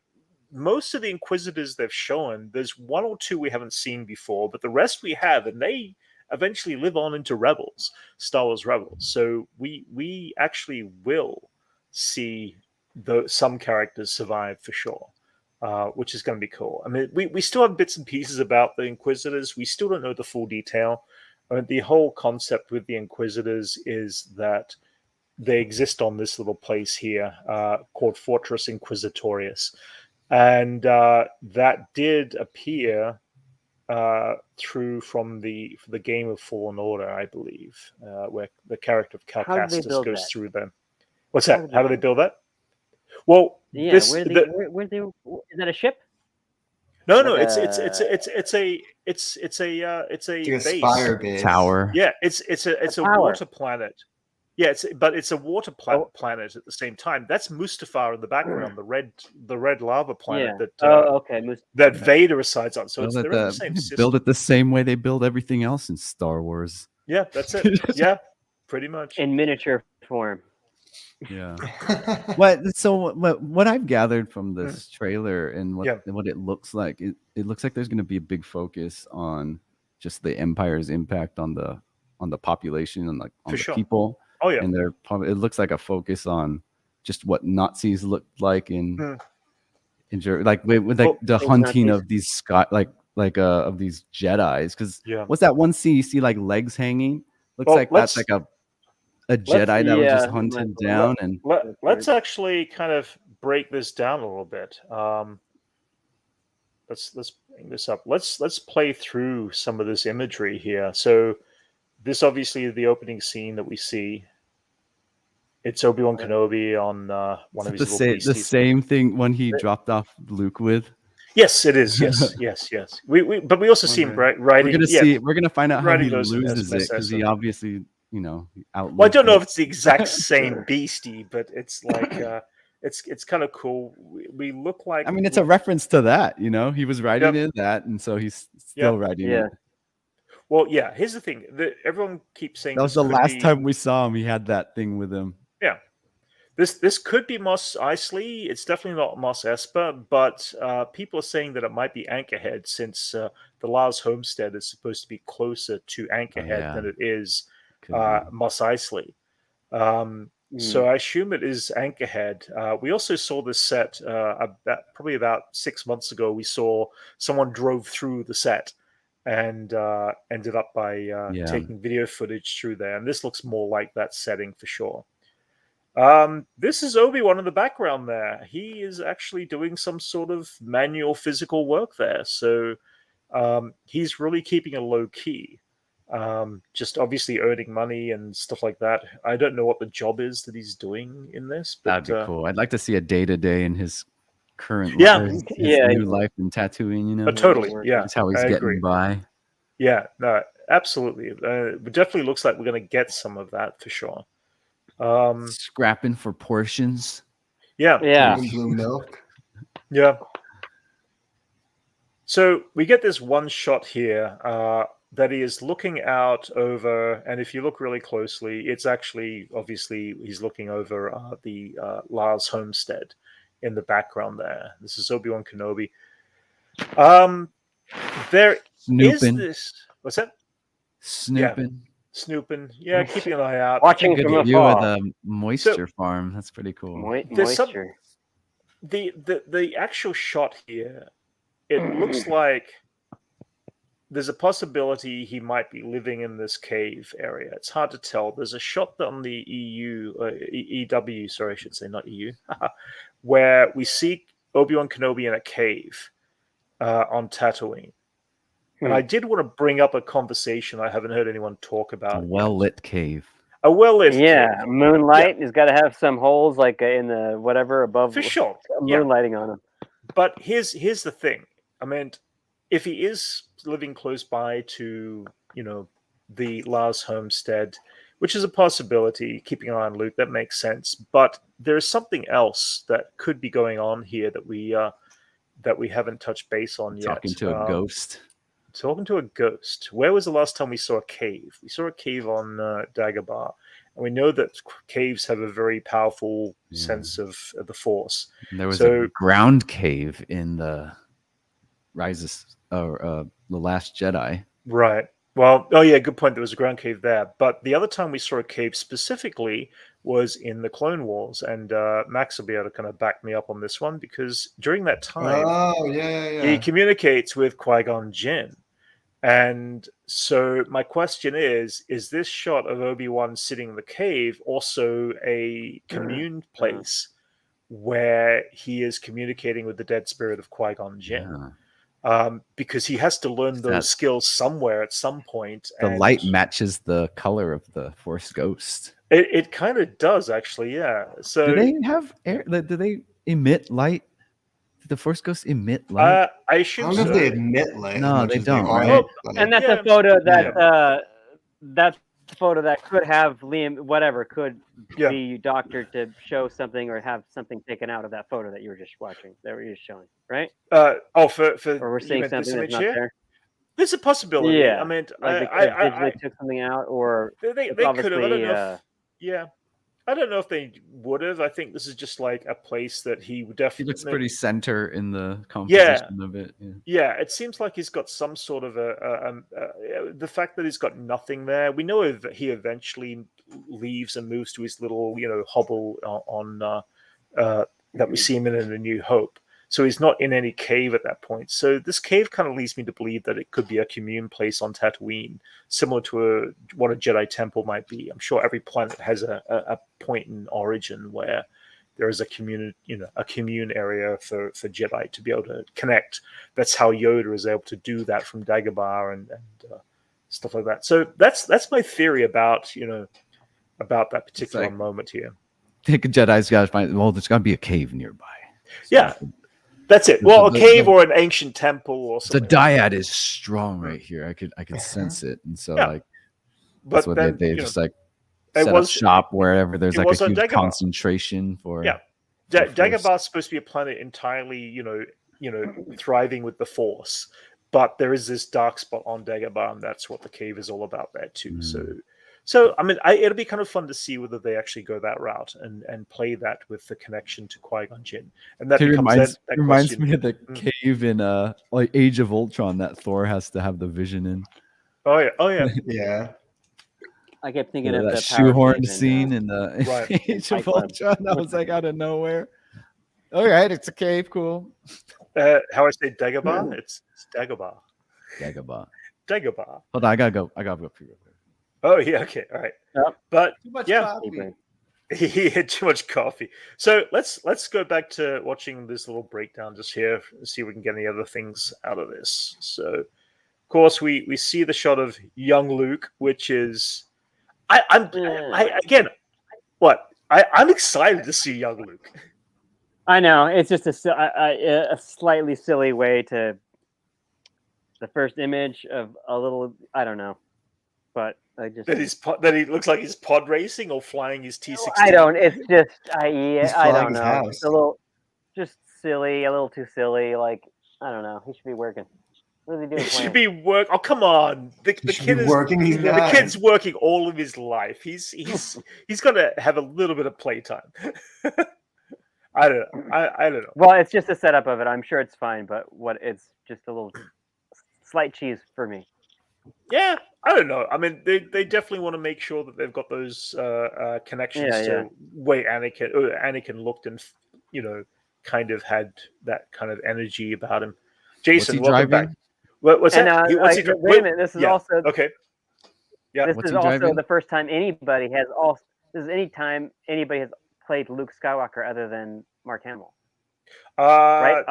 Most of the Inquisitors they've shown, there's 1 or 2 we haven't seen before, but the rest we have, and they eventually live on into Rebels, Star Wars Rebels. So we actually will see some characters survive for sure, which is going to be cool. I mean, we still have bits and pieces about the Inquisitors. We still don't know the full detail. I mean, the whole concept with the Inquisitors is that they exist on this little place here called Fortress Inquisitorius. And that did appear through from the game of Fallen Order, I believe, where the character of Cal Kestis goes through them. What's that? How do they build that? Well, yeah, is that a ship? No, it's a base. Spire base tower. Yeah, it's a water planet. Yeah, it's a water planet at the same time. That's Mustafar in the background, the red lava planet that Vader resides on. So they're in the same system. Build it the same way they build everything else in Star Wars. Yeah, that's it. Yeah, pretty much in miniature form. Yeah. What I've gathered from this trailer and what it looks like, it looks like there's going to be a big focus on just the Empire's impact on the population and on the people. Oh yeah, and it looks like a focus on just what Nazis looked like in like with the hunting Nazis of these of these Jedis. Because what's that one scene you see like legs hanging? Looks like that's like a Jedi that was just hunted down. And let's actually kind of break this down a little bit. Let's bring this up. Let's play through some of this imagery here. So. This obviously is the opening scene that we see. It's Obi-Wan Kenobi on one of his little the same thing when he dropped off Luke with. Yes, it is. Yes. But we also see him riding. We're gonna find out how he loses it because he obviously, Well, I don't know if it's the exact same beastie, but it's like it's kind of cool. We look like. I mean, it's a reference to that. He was riding in that, and so he's still riding it. Well, yeah. Here's the thing: everyone keeps saying that was the last time we saw him. He had that thing with him. Yeah, this could be Mos Eisley. It's definitely not Mos Espa, but people are saying that it might be Anchorhead, since the Lars homestead is supposed to be closer to Anchorhead than it is Mos Eisley. So I assume it is Anchorhead. We also saw this set probably about 6 months ago. We saw someone drove through the set. And ended up by taking video footage through there. And this looks more like that setting for sure. This is Obi-Wan in the background there. He is actually doing some sort of manual physical work there. So he's really keeping a low key. Just obviously earning money and stuff like that. I don't know what the job is that he's doing in this. But, that'd be cool. I'd like to see a day-to-day in his current new life in Tatooine, totally, that's how he's getting by. Yeah, no, absolutely. It definitely looks like we're going to get some of that for sure. Scrapping for portions. Blue milk. Yeah. So we get this one shot here that he is looking out over, and if you look really closely, it's actually obviously he's looking over the Lars homestead in the background there. This is Obi-Wan Kenobi. there Snooping. is this. What's that? Snooping. Snooping. Yeah, keeping an eye out. Watching Good from view of afar. the moisture farm. That's pretty cool. Moisture. The actual shot here, it looks like there's a possibility he might be living in this cave area. It's hard to tell. There's a shot on the EW, sorry, I should say, not EU, where we see Obi-Wan Kenobi in a cave on Tatooine. And I did want to bring up a conversation I haven't heard anyone talk about. A well-lit cave. A well-lit cave. Moonlight. He's got to have some holes like in the whatever above. For sure. Moonlighting on him. But here's the thing. I mean, if he is living close by to, the Lars homestead, which is a possibility, keeping an eye on Luke, that makes sense. But there's something else that could be going on here that we haven't touched base on yet. Talking to a ghost. Talking to a ghost. Where was the last time we saw a cave? We saw a cave on Dagobah. And we know that caves have a very powerful sense of the Force. And there was a ground cave in the The Last Jedi. Right. Well, oh yeah, good point. There was a ground cave there. But the other time we saw a cave specifically was in the Clone Wars. And Max will be able to kind of back me up on this one, because during that time, he communicates with Qui-Gon Jinn. And so my question is this shot of Obi-Wan sitting in the cave also a commune place where he is communicating with the dead spirit of Qui-Gon Jinn? Because he has to learn those skills somewhere at some point. The light matches the color of the Force Ghost. It kind of does, actually, yeah. So do they have air? Do they emit light? Did the Force Ghosts emit light? I assume I don't know if they emit light. No, they don't. Right? And that's a photo that that's a photo that could have Liam, whatever, could be doctored to show something or have something taken out of that photo that you were just watching, that were just showing, right? For or we're seeing something that's not there. There's a possibility. Yeah, I mean, like they took something out, or they could have. I don't know. I don't know if they would have. I think this is just like a place that he would definitely. He looks pretty center in the composition of it. Yeah, it seems like he's got some sort of the fact that he's got nothing there. We know that he eventually leaves and moves to his little, hovel on that we see him in A New Hope. So he's not in any cave at that point. So this cave kind of leads me to believe that it could be a commune place on Tatooine, similar to what a Jedi temple might be. I'm sure every planet has a point in origin where there is a commune area for Jedi to be able to connect. That's how Yoda is able to do that from Dagobah and stuff like that. So that's my theory about that particular moment here. I think a Jedi's got to find. Well, there's got to be a cave nearby. So that's it. Well, a cave or an ancient temple or something. The dyad is strong right here. I could sense it, and so that's what they just set up shop wherever there's like a huge concentration for. Yeah, Dagobah is supposed to be a planet entirely, thriving with the Force, but there is this dark spot on Dagobah, and that's what the cave is all about there too. So I mean, it'll be kind of fun to see whether they actually go that route and play that with the connection to Qui-Gon Jinn. And that reminds me of the cave in like Age of Ultron that Thor has to have the vision in. Oh yeah. Yeah. I kept thinking of that shoehorn scene in the Age of Ultron. That was like out of nowhere. All right, it's a cave, cool. How I say Dagobah? It's Dagobah. Dagobah. Dagobah. Hold on, I gotta go for you. Oh yeah, okay, all right. But too much coffee. He had too much coffee. So let's go back to watching this little breakdown just here and see if we can get any other things out of this. So, of course, we see the shot of young Luke, which is I'm excited to see young Luke. I know, it's just a slightly silly way to the first image of a little. I don't know. But I just that he looks like he's pod racing or flying his T-16. I don't. It's just I don't know. It's a little just silly, a little too silly. Like I don't know. He should be working. What is he doing? He should be work. Oh come on, the kid is working. The kid's working all of his life. He's gonna have a little bit of playtime. I don't know. I don't know. Well, it's just a setup of it. I'm sure it's fine, but it's just a little slight cheese for me. Yeah, I don't know. I mean, they definitely want to make sure that they've got those connections to way Anakin looked and kind of had that kind of energy about him. Jason, welcome back. What's that? Wait a minute. This is also okay. Yeah. This is also the first time anybody has played Luke Skywalker other than Mark Hamill. Right?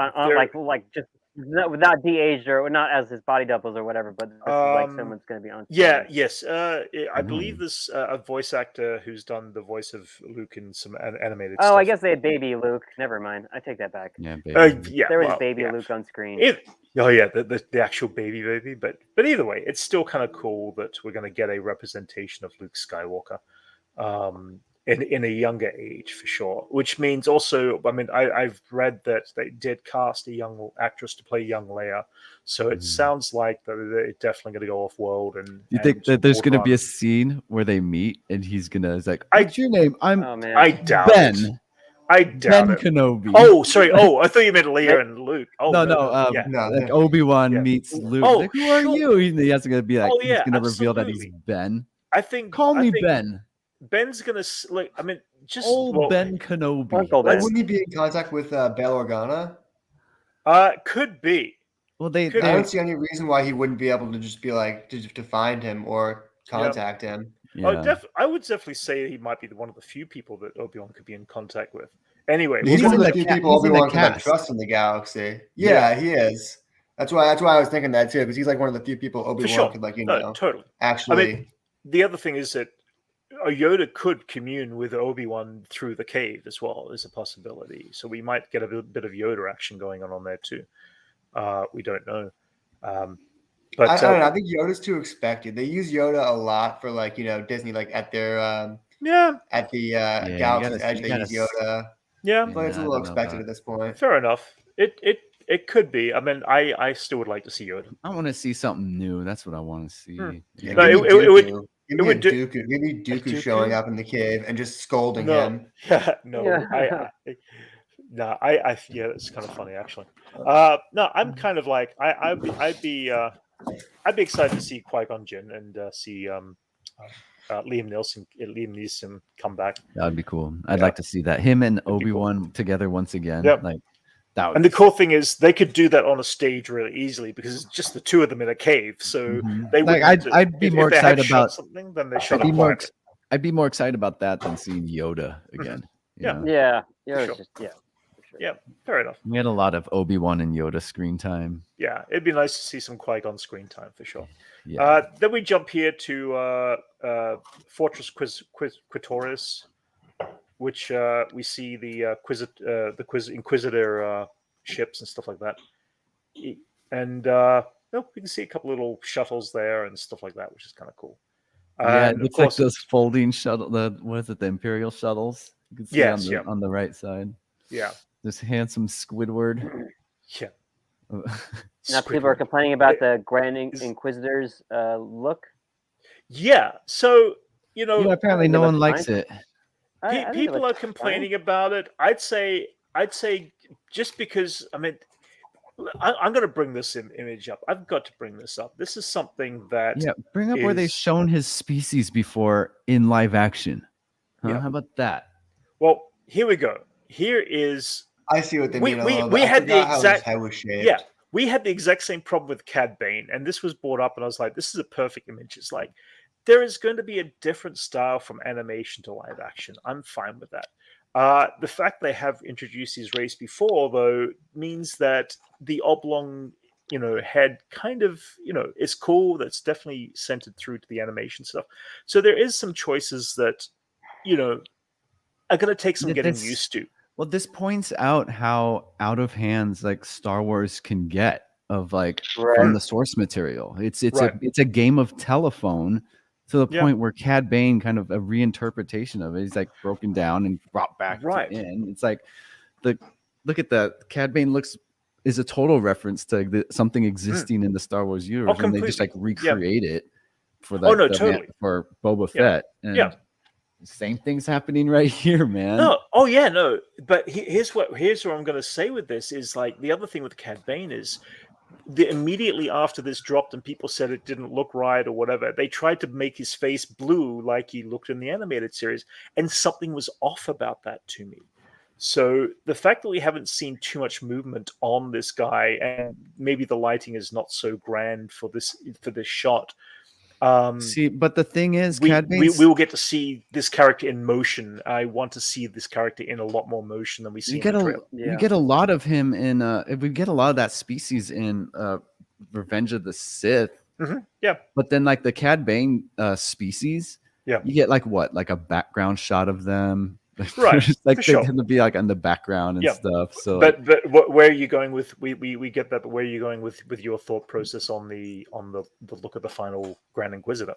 Like just not de-aged or not as his body doubles or whatever, but this is like someone's going to be on. Yes. I believe there's a voice actor who's done the voice of Luke in some animated stuff. I guess they had baby Luke. Never mind. I take that back. Yeah, there was baby Luke on screen. The actual baby. But either way, it's still kind of cool that we're going to get a representation of Luke Skywalker. In a younger age, for sure. Which means also, I mean, I've read that they did cast a young actress to play young Leia, so it sounds like that they're definitely going to go off world. And you think that there's going to be a scene where they meet and he's like, "What's your name?" I doubt Ben. It. I doubt Ben it. Kenobi. Oh, sorry. Oh, I thought you meant Leia and Luke. Oh, no. Like Obi-Wan meets Luke. Oh, like, who are you? He has to be like, he's going to reveal that he's Ben. Call me Ben. Ben's gonna just Ben Kenobi. Wouldn't he be in contact with Bail Organa? Could be. Well, I don't see any reason why he wouldn't be able to just be like to find him or contact him. Yeah. I would definitely say he might be one of the few people that Obi-Wan could be in contact with. Anyway, he's one of the few people Obi-Wan can trust in the galaxy. Yeah, he is. That's why I was thinking that too, because he's like one of the few people Obi-Wan could totally. Actually, I mean, the other thing is that Yoda could commune with Obi-Wan through the cave as well as a possibility. So we might get a bit of Yoda action going on there too. We don't know. But I don't know. I think Yoda's too expected. They use Yoda a lot for Disney, like at their at the Galaxy's Edge. They use Yoda. Yeah, but it's a little expected at this point. Fair enough. It could be. I mean, I still would like to see Yoda. I want to see something new. That's what I want to see. It would Dooku. We need Dooku showing up in the cave and just scolding him. It's kind of funny actually. No, I'm kind of like I'd be excited to see Qui-Gon Jinn and see Liam Neeson come back. That'd be cool. I'd like to see that. Him and Obi-Wan together once again. Yep. Like and the cool thing is they could do that on a stage really easily because it's just the two of them in a cave. So they would. I'd be more excited about something than they shot a I'd be more excited about that than seeing Yoda again. Yeah. Yeah, fair enough. We had a lot of Obi-Wan and Yoda screen time. Yeah, it'd be nice to see some Qui-Gon screen time for sure. Yeah. Then we jump here to Fortress Inquisitorius, which we see the Inquisitor ships and stuff like that, and we can see a couple little shuttles there and stuff like that, which is kind of cool. It looks like those folding shuttle. The Imperial shuttles? You can see on the right side. Yeah. This handsome Squidward. Yeah. Now people are complaining about the Grand Inquisitor's look. Yeah. So apparently no one likes it. People are complaining about it. I'd say just because I'm going to bring this image up. I've got to bring this up. This is something that bring up where they've shown his species before in live action. Yeah. How about that? Well, here we go. Here is. I see what they mean. We had the exact. How his head was shaped. Yeah, we had the exact same problem with Cad Bane, and this was brought up, and I was like, "This is a perfect image." It's like there is going to be a different style from animation to live action. I'm fine with that. The fact they have introduced his race before, though, means that the oblong, head kind of, is cool. That's definitely centered through to the animation stuff. So there is some choices that, are going to take some getting used to. Well, this points out how out of hands like Star Wars can get of from the source material. It's a game of telephone to the point where Cad Bane kind of a reinterpretation of it. He's like broken down and brought back in. It's like look at the Cad Bane is a total reference to something existing in the Star Wars universe, and they just recreate it for totally for Boba Fett. And same thing's happening right here, man. No, no. But here's what I'm going to say with this is the other thing with Cad Bane is immediately after this dropped and people said it didn't look right or whatever, they tried to make his face blue like he looked in the animated series, and something was off about that to me. So the fact that we haven't seen too much movement on this guy, and maybe the lighting is not so grand for this shot. See, but the thing is, we will get to see this character in motion. I want to see this character in a lot more motion than we see. We get a lot of him in. We get a lot of that species in Revenge of the Sith. Mm-hmm. Yeah, but then like the Cad Bane species, you get like a background shot of them. Right, like they tend to be like in the background and stuff. So, but where are you going with? We get that, but where are you going with your thought process on the look of the final Grand Inquisitor?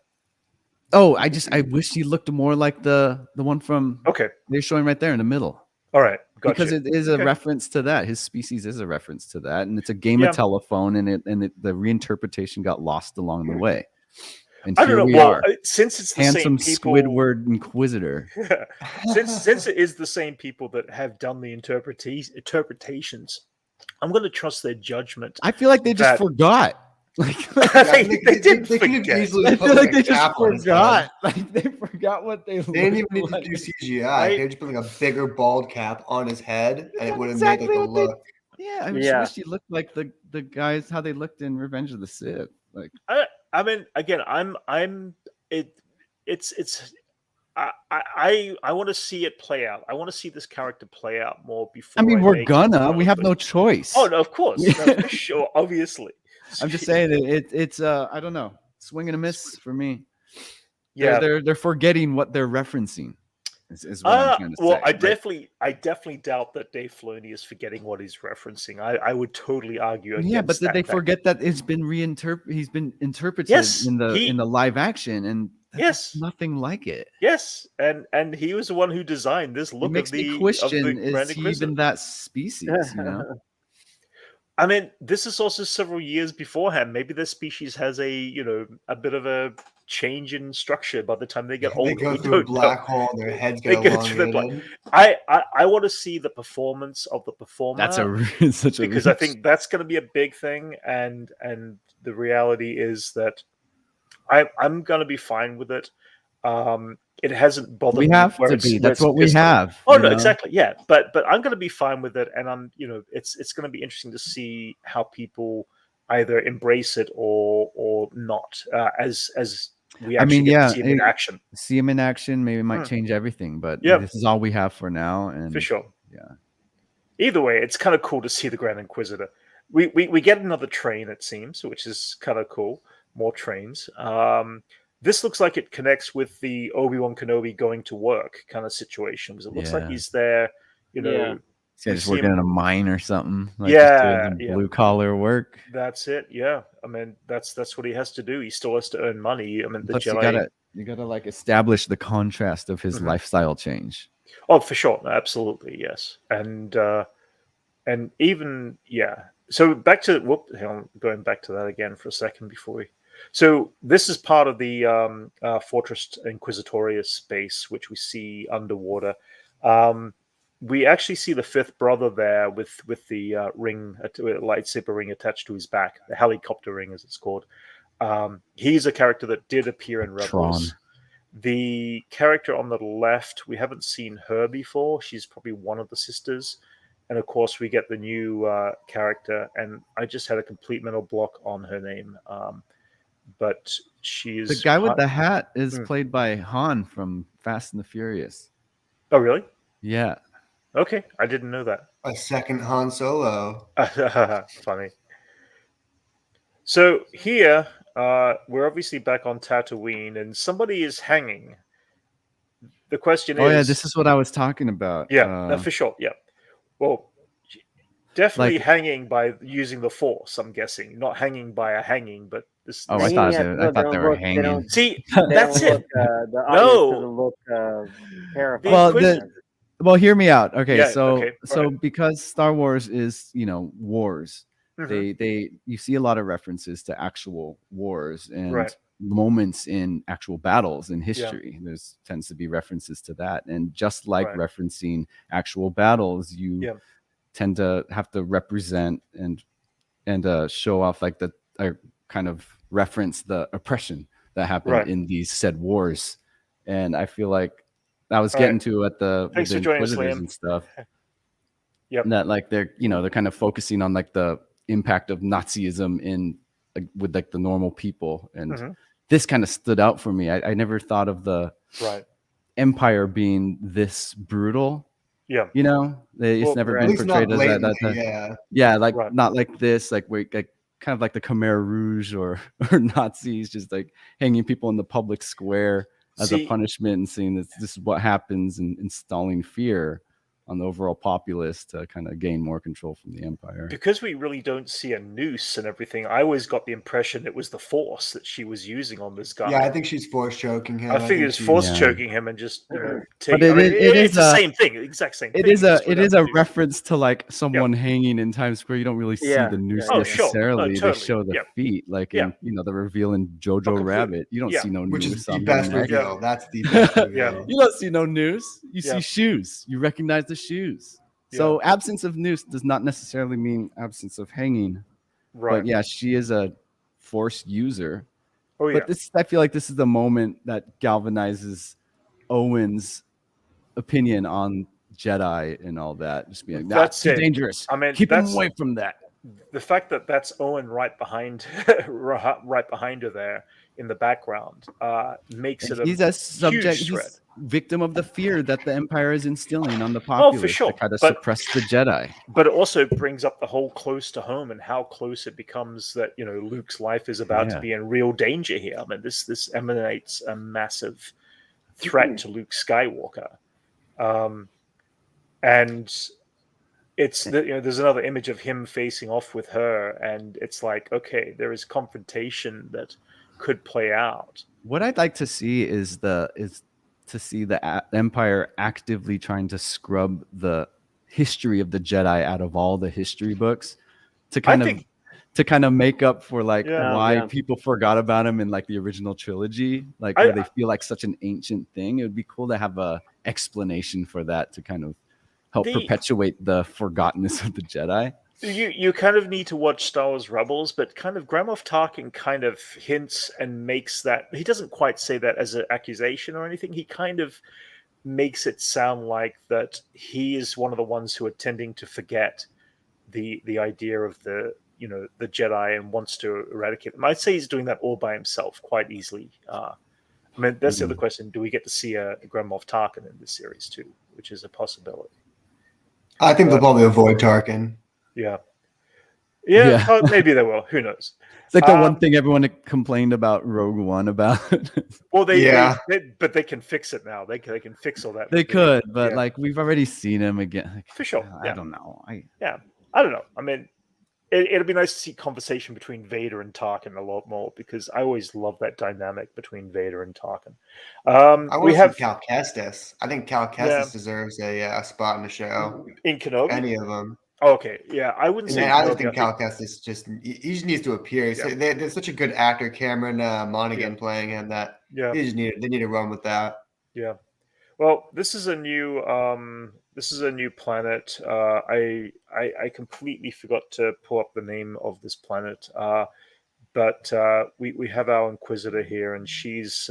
Oh, I wish he looked more like the one from they're showing right there in the middle. All right, gotcha. Because it is a reference to that. His species is a reference to that, and it's a game of telephone, and the reinterpretation got lost along the way. And I don't know. Well, since it's the handsome same people, Squidward Inquisitor. since it is the same people that have done the interpretations, I'm going to trust their judgment. I feel like they just forgot. Like they didn't forget. I feel like they just forgot. Like they forgot what they. They didn't even need to do CGI. Right? They just put like a bigger bald cap on his head, and it would have made like a look. I just wish he looked like the guys how they looked in Revenge of the Sith. Like I mean, again, I want to see it play out. I want to see this character play out more before. I mean, we have no choice. Oh no, of course, no, for sure, obviously. I'm just saying it's I don't know, swing and a miss for me. Yeah, they're forgetting what they're referencing. Is what I'm trying to say. Well, I definitely doubt that Dave Filoni is forgetting what he's referencing. I would totally argue against but did they forget that it's been he's been interpreted in the live action, and nothing like it. Yes, and he was the one who designed this look. It makes me question: is he even that species? You know. I mean, this is also several years beforehand. Maybe the species has a bit of a change in structure by the time they get older. They go through a black hole and their heads get elongated. I want to see the performance of the performer. That's because I think that's going to be a big thing, and the reality is that I'm going to be fine with it. It hasn't bothered me. We have to be. That's what we have. Oh no, exactly. Yeah, but I'm going to be fine with it, and I'm it's going to be interesting to see how people either embrace it or not. As we actually get to see him in action. See him in action, maybe it might change everything. But this is all we have for now, and for sure. Yeah. Either way, it's kind of cool to see the Grand Inquisitor. We get another train, it seems, which is kind of cool. More trains. This looks like it connects with the Obi-Wan Kenobi going to work kind of situation, because it looks like he's there, He's just working in a mine or something. Like blue collar work. That's it. Yeah, I mean that's what he has to do. He still has to earn money. I mean, the Plus Jedi. You gotta like establish the contrast of his lifestyle change. Oh, for sure, absolutely, yes, and even So back to going back to that again for a second before we. So this is part of the Fortress Inquisitorius base, which we see underwater. We actually see the fifth brother there with the lightsaber ring attached to his back, the helicopter ring, as it's called. He's a character that did appear in Rebels. Tron. The character on the left, we haven't seen her before. She's probably one of the sisters. And of course, we get the new character, and I just had a complete mental block on her name. But she's the guy with the hat is played by Han from Fast and the Furious. Oh, really? Yeah. Okay, I didn't know that. A second Han Solo. Funny. So here, we're obviously back on Tatooine, and somebody is hanging. The question is... Oh, yeah, this is what I was talking about. Yeah, for sure, yeah. Well, definitely hanging by using the Force, I'm guessing. Not hanging by a hanging, but... I thought they were hanging. See, that's it. The audience doesn't look terrifying. Well, hear me out. Okay, because Star Wars is, wars, you see a lot of references to actual wars and moments in actual battles in history. There's tends to be references to that, and just like referencing actual battles, you tend to have to represent and show off like the kind of reference the oppression that happened in these said wars. And I feel like I was getting to at the Inquisitors and stuff. Yep. That like they're kind of focusing on like the impact of Nazism in with like the normal people, and this kind of stood out for me. I never thought of the Empire being this brutal. Yeah, it's never been portrayed as that. Not like this, like kind of like the Khmer Rouge or Nazis, just like hanging people in the public square as a punishment and saying this is what happens, and installing fear on the overall populace to kind of gain more control from the Empire. Because we really don't see a noose and everything, I always got the impression it was the Force that she was using on this guy. Yeah, I think she's Force choking him. I think it's Force choking him and just taking. It's the same thing, exact same thing. It is a reference to like someone hanging in Times Square. You don't really see the noose necessarily. Totally. They show the feet, like in the reveal in Jojo Rabbit. You don't see no noose. Which is the best reveal. That's the best reveal. You don't see no noose. You see shoes. You recognize the shoes. So absence of noose does not necessarily mean absence of hanging. Right. But she is a Force user. But I feel like this is the moment that galvanizes Owen's opinion on Jedi and all that. Just being that's too dangerous. I mean, keep him away from that. The fact that that's Owen right behind her there in the background makes it he's a subject. He's victim of the fear that the Empire is instilling on the populace to try to suppress the Jedi. But it also brings up the whole close to home and how close it becomes that Luke's life is about to be in real danger here. I mean, this emanates a massive threat to Luke Skywalker, and it's there's another image of him facing off with her, and it's like, okay, there is confrontation that could play out. What I'd like to see is to see the Empire actively trying to scrub the history of the Jedi out of all the history books to kind of make up for why people forgot about him in like the original trilogy, where they feel like such an ancient thing. It would be cool to have a explanation for that to kind of help perpetuate the forgottenness of the Jedi. You kind of need to watch Star Wars Rebels, but kind of Grand Moff Tarkin kind of hints and makes that, he doesn't quite say that as an accusation or anything. He kind of makes it sound like that he is one of the ones who are tending to forget the idea of the Jedi and wants to eradicate them. I'd say he's doing that all by himself quite easily. I mean, that's the other question. Do we get to see a Grand Moff Tarkin in this series too, which is a possibility? I think they'll probably avoid Tarkin. Yeah, maybe they will. Who knows? It's like the one thing everyone complained about Rogue One about. Well, but they can fix it now. They can fix all that. They could, but like we've already seen him again. Like, for sure. I don't know. I don't know. I mean, it'd be nice to see conversation between Vader and Tarkin a lot more, because I always love that dynamic between Vader and Tarkin. We have Cal Kestis. I think Cal Kestis deserves a spot in the show. In Kenobi? Any of them. Oh, okay, yeah, I wouldn't say. I don't think Cal Kestis he just needs to appear. They're such a good actor, Cameron Monaghan playing him, that they need to run with that. Yeah. Well, this is a new planet. I completely forgot to pull up the name of this planet. But we have our Inquisitor here, and she's.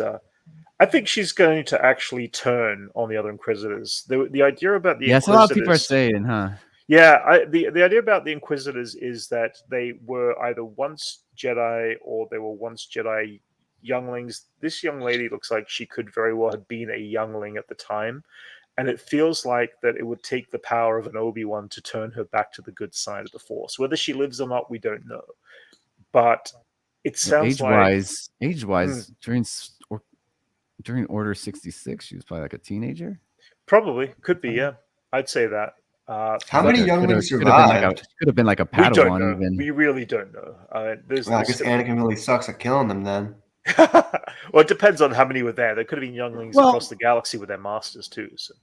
I think she's going to actually turn on the other Inquisitors. The idea about the Inquisitors, a lot of people are saying, huh? Yeah, the idea about the Inquisitors is that they were either once Jedi or they were once Jedi younglings. This young lady looks like she could very well have been a youngling at the time, and it feels like that it would take the power of an Obi-Wan to turn her back to the good side of the Force. Whether she lives or not, we don't know. But it sounds age-wise, during Order 66, she was probably like a teenager. Probably could be, yeah. I'd say that. How many younglings survived? Could have been like a Padawan. Even. We really don't know. I guess Anakin really sucks at killing them then. Well, it depends on how many were there. There could have been younglings across the galaxy with their masters too. So.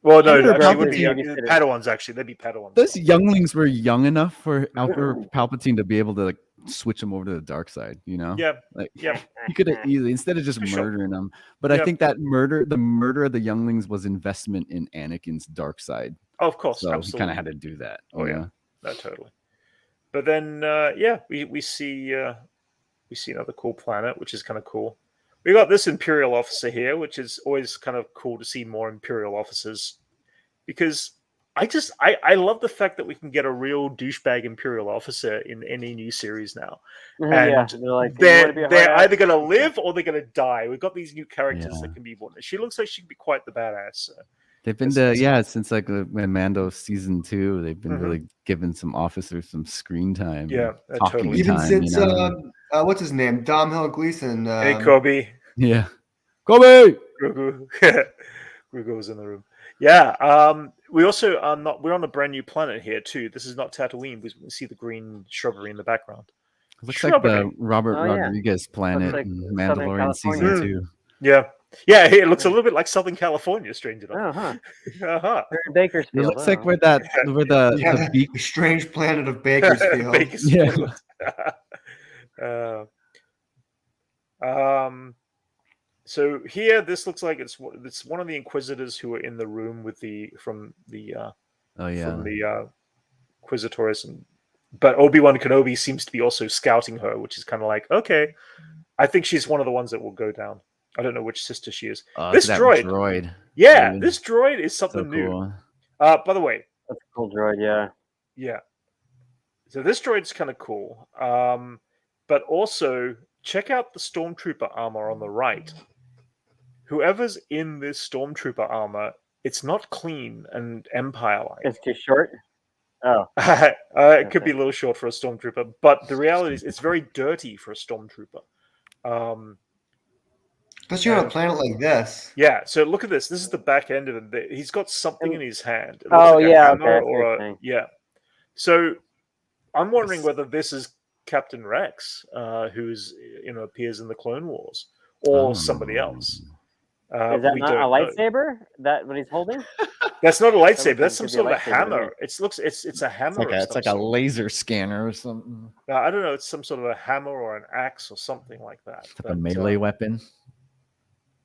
Well, no, actually, would be Padawans. Actually, they'd be Padawans. Those younglings were young enough for Emperor Palpatine to be able to switch them over to the dark side. He could have easily, instead of just murdering them. But I think that the murder of the younglings was investment in Anakin's dark side. Oh, of course, so absolutely. He kind of had to do that. Oh yeah, no, totally. But then, we see another cool planet, which is kind of cool. We got this Imperial officer here, which is always kind of cool to see more Imperial officers, because I love the fact that we can get a real douchebag Imperial officer in any new series now. And they're either going to live or they're going to die. We've got these new characters that can be born. She looks like she could be quite the badass. So. They've been since like when Mando season 2, they've been really giving some officers some screen time. Yeah, talking even time, since what's his name, Domhnall Gleeson. Hey, Kobe. Yeah, Kobe. Grogu. Grogu was in the room. Yeah. We also are not. We're on a brand new planet here too. This is not Tatooine. We see the green shrubbery in the background. It looks like the Robert Rodriguez planet in Mandalorian season 2. Yeah. Yeah, it looks a little bit like Southern California, strange enough. Bakersfield. It looks like where the the strange planet of Bakersfield. Bakersfield. So here, this looks like it's one of the Inquisitors who are in the room with from the Inquisitorius, but Obi-Wan Kenobi seems to be also scouting her, which is kind of like, okay, I think she's one of the ones that will go down. I don't know which sister she is. This droid. Yeah, this droid is something new. By the way, that's a cool droid. Yeah. So this droid's kind of cool. But also check out the Stormtrooper armor on the right. Whoever's in this Stormtrooper armor, it's not clean and Empire-like. It's too short. Oh, it could be a little short for a Stormtrooper, but the reality is it's very dirty for a Stormtrooper. Especially on a planet like this. Yeah, so look at this. This is the back end of it. He's got something in his hand. So I'm wondering whether this is Captain Rex, who's appears in the Clone Wars, or somebody else. Is that not a lightsaber? That what he's holding? That's not a lightsaber. That's some sort of a hammer. It's a hammer. It's like a laser scanner or something. I don't know. It's some sort of a hammer or an axe or something like that. Like a melee weapon.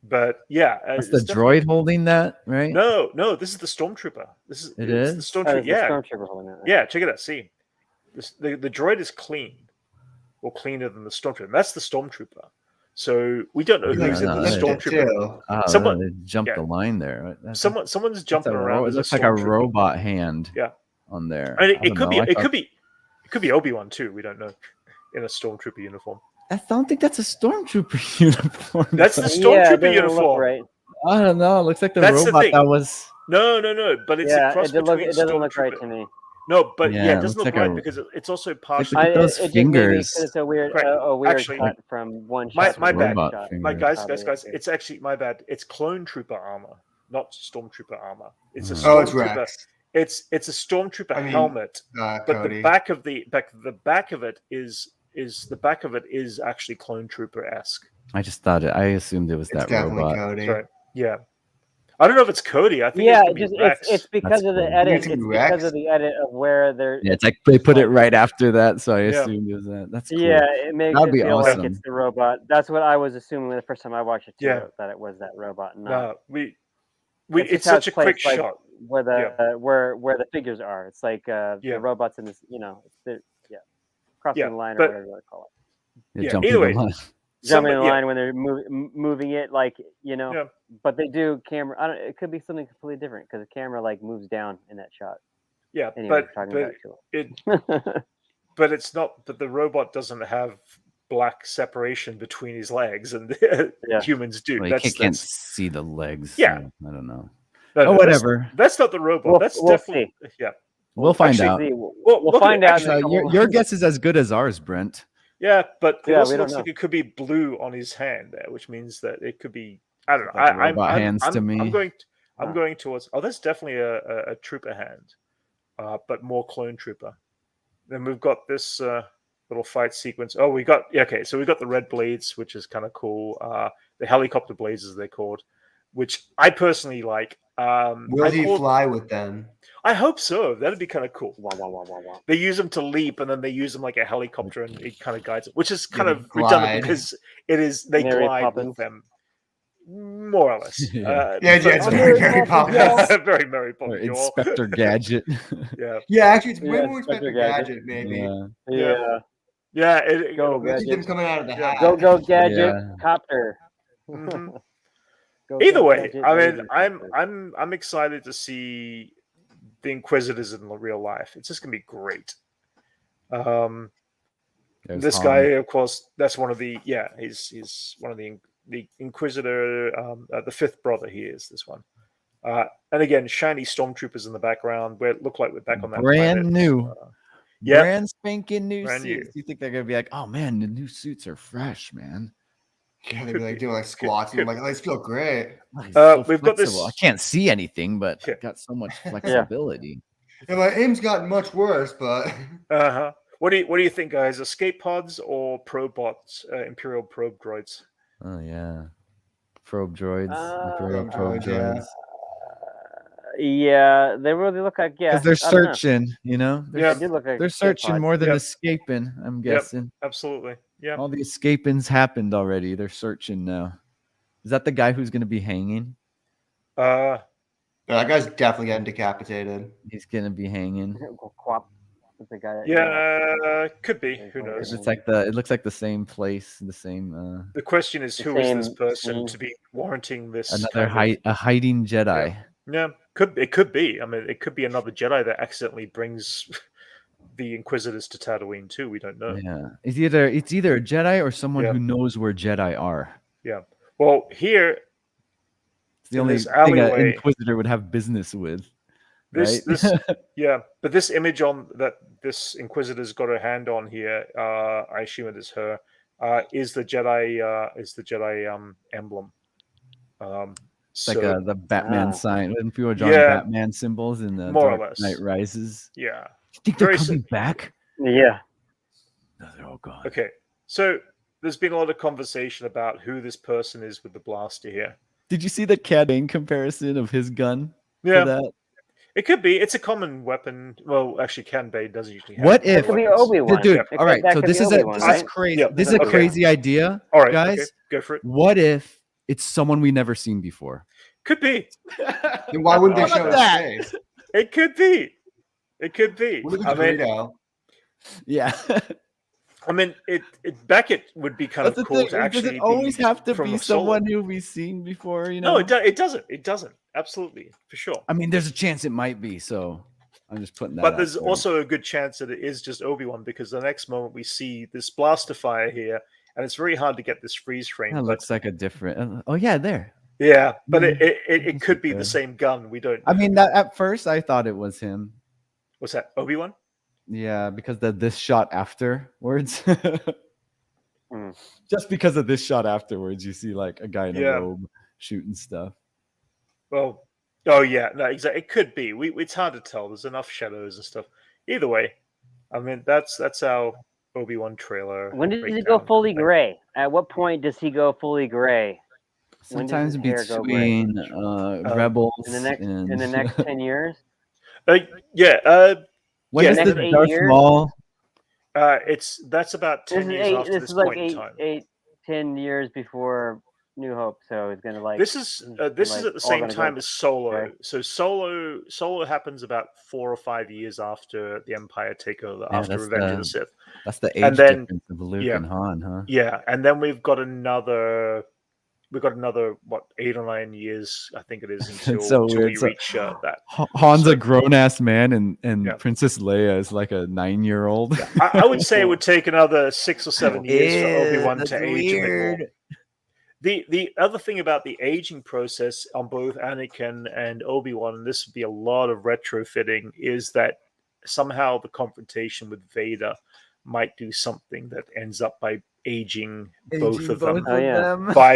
But yeah, that's the droid holding that, right? No, this is the Stormtrooper. This is the Stormtrooper. The Stormtrooper holding that. Yeah, check it out. See, the droid is clean, or cleaner than the Stormtrooper. That's the Stormtrooper. So we don't know who's in the Stormtrooper. Someone jumped the line there. Someone's jumping around. It looks like a robot hand. Yeah, on there. I mean, it could be Obi-Wan too. We don't know, in a Stormtrooper uniform. I don't think that's a Stormtrooper uniform. That's the Stormtrooper uniform, right? I don't know. It looks like the robot that was. No. But it's a cross between it doesn't look right to me. No, but it doesn't look right because it's also partially. Those fingers. It's a weird cut from one shot. My bad. Guys. It's actually my bad. It's Clone Trooper armor, not Stormtrooper armor. It's a Stormtrooper. It's a Stormtrooper helmet, but the back of it is actually Clone Trooper-esque. I just thought I assumed it was that robot. Cody. Right. Yeah. I don't know if it's Cody. I think it's because of the edit. It's because of the edit of where they're. Yeah, it's like they put it right after that, so I assumed it was that. That's cool. Yeah, it makes it feel like it's the robot. That's what I was assuming the first time I watched it too. That it was that robot. No, it's such a quick shot where the figures are. It's like the robots in this. Crossing the line or whatever you want to call it. Anyway. Jumping in the line when they're moving it, but they do camera. It could be something completely different because the camera moves down in that shot. Yeah, anyway, but it's not. But the robot doesn't have black separation between his legs, and humans do. Well, you can't see the legs. Yeah, so I don't know. No, whatever. That's not the robot. That's definitely see. We'll find out. We'll find out. Your guess is as good as ours, Brent. Yeah, but it also looks like it could be blue on his hand there, which means that it could be. I don't know. I'm going towards. Oh, that's definitely a trooper hand, but more clone trooper. Then we've got this little fight sequence. Oh, so we got the red blades, which is kind of cool. The helicopter blades, as they're called, which I personally like. Will he fly with them? I hope so. That'd be kind of cool. They use them to leap, and then they use them like a helicopter, and it kind of guides it, which is kind of redundant because they glide with them. more or less. It's very Mary Poppins. Very Mary Poppins. Inspector Gadget. Yeah, actually, it's way more Inspector Gadget, maybe. Yeah. Go Gadget. Them coming out of the hat. Go Gadget copter. Mm-hmm. Either way, I mean, I'm excited to see the Inquisitors in real life. It's just gonna be great. This guy, of course, that's one of the he's one of the Inquisitor, the fifth brother. He is this one, and again, shiny stormtroopers in the background. Where it looked like we're back on that brand planet. new, brand spanking new brand suits. You think they're gonna be like, oh man, the new suits are fresh, man. Yeah, they'd be like doing like squats and like, these feel great. So we've got this. I can't see anything, but got so much flexibility. Yeah, my aim's gotten much worse, but What do you think, guys? Escape pods or probots, Imperial probe droids? Oh yeah, probe droids. Imperial probe droids. Yeah, they really look like because they're searching. You know, they do look like they're searching more than escaping. I'm guessing. Absolutely. Yeah. All the escapings happened already. They're searching now. Is that the guy who's going to be hanging? That guy's definitely getting decapitated. He's going to be hanging. The guy could be. Who knows? It's like it looks like the same place, the same. The question is, who is this person to be warranting this? Another a hiding Jedi. Yeah, it could be. I mean, it could be another Jedi that accidentally brings the Inquisitors to Tatooine too. We don't know. Yeah, it's either a Jedi or someone who knows where Jedi are. Yeah. Well, here, it's the only thing an Inquisitor would have business with. This but this image on that this Inquisitor's got her hand on here, I assume it is her, is the Jedi emblem. It's like the Batman sign when people are drawing Batman symbols in the more Dark or less. Knight Rises. Yeah. You think they're coming back? Yeah. No, they're all gone. Okay. So there's been a lot of conversation about who this person is with the blaster here. Did you see the Cad Bane comparison of his gun? Yeah. To that? It could be. It's a common weapon. Well, actually, Cad Bane doesn't usually have. What if? It could be Obi-Wan. Dude, all right. So this is crazy. Yeah. This is a crazy idea, all right, guys. Okay. Go for it. What if it's someone we never seen before? Could be. Then why wouldn't they show that? Face? It could be. It could be. Yeah. I mean, Beckett would be kind of cool to actually. Does it always have to be someone who we've seen before? You know? No, it doesn't. It doesn't. Absolutely, for sure. I mean, there's a chance it might be. So I'm just putting that. But there's also a good chance that it is just Obi-Wan, because the next moment we see this blaster fire here, and it's very hard to get this freeze frame. It looks like a different. Oh yeah, there. Yeah, but it could be the same gun. We don't know. I mean, at first I thought it was him. What's that, Obi-Wan? Yeah, because this shot afterwards. Just because of this shot afterwards, you see like a guy in a robe shooting stuff. Well, oh yeah, no, exactly. It could be. It's hard to tell. There's enough shadows and stuff. Either way, I mean that's our Obi-Wan trailer. When does he go fully gray? At what point does he go fully gray? Sometimes between Rebels in the next 10 years. When is the Darth Maul? That's about 10 years after this point in time. 10 years before New Hope, so it's gonna like this is at the same time as Solo. Right? So Solo happens about 4 or 5 years after the Empire takeover, after Revenge of the Sith. That's the age difference of Luke and Han, huh? Yeah, and then we've got another 8 or 9 years, I think it is, until we reach that. Han's a grown ass man, and Princess Leia is like a 9-year-old. I would say it would take another 6 or 7 years for Obi-Wan to age a bit more. The other thing about the aging process on both Anakin and Obi-Wan, and this would be a lot of retrofitting, is that somehow the confrontation with Vader might do something that ends up by aging both of them. By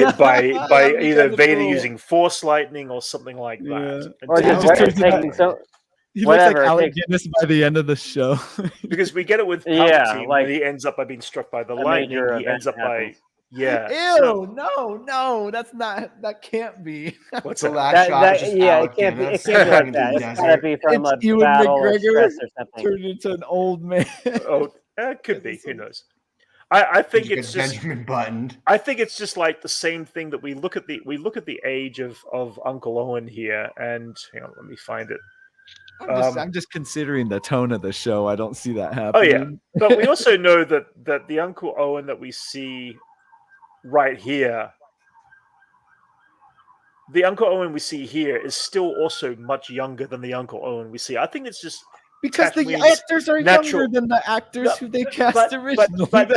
either Vader using Force lightning or something like that. Or just taking he looks like Alec Guinness by the end of the show. Because we get it with Palpatine, like he ends up by being struck by the lightning. He ends up by no, that can't be. What's the last shot? It can't be like that. It's gotta be from a battle or something. Turned into an old man. It could be. Who knows? I think it's just Benjamin Button. I think it's just like the same thing that we look at the age of Uncle Owen here, and hang on, let me find it. I'm just considering the tone of the show. I don't see that happening. Oh yeah, but we also know that the Uncle Owen that we see right here, the Uncle Owen we see here is still also much younger than the Uncle Owen we see. I think it's just because the actors are younger than the actors who they cast originally. But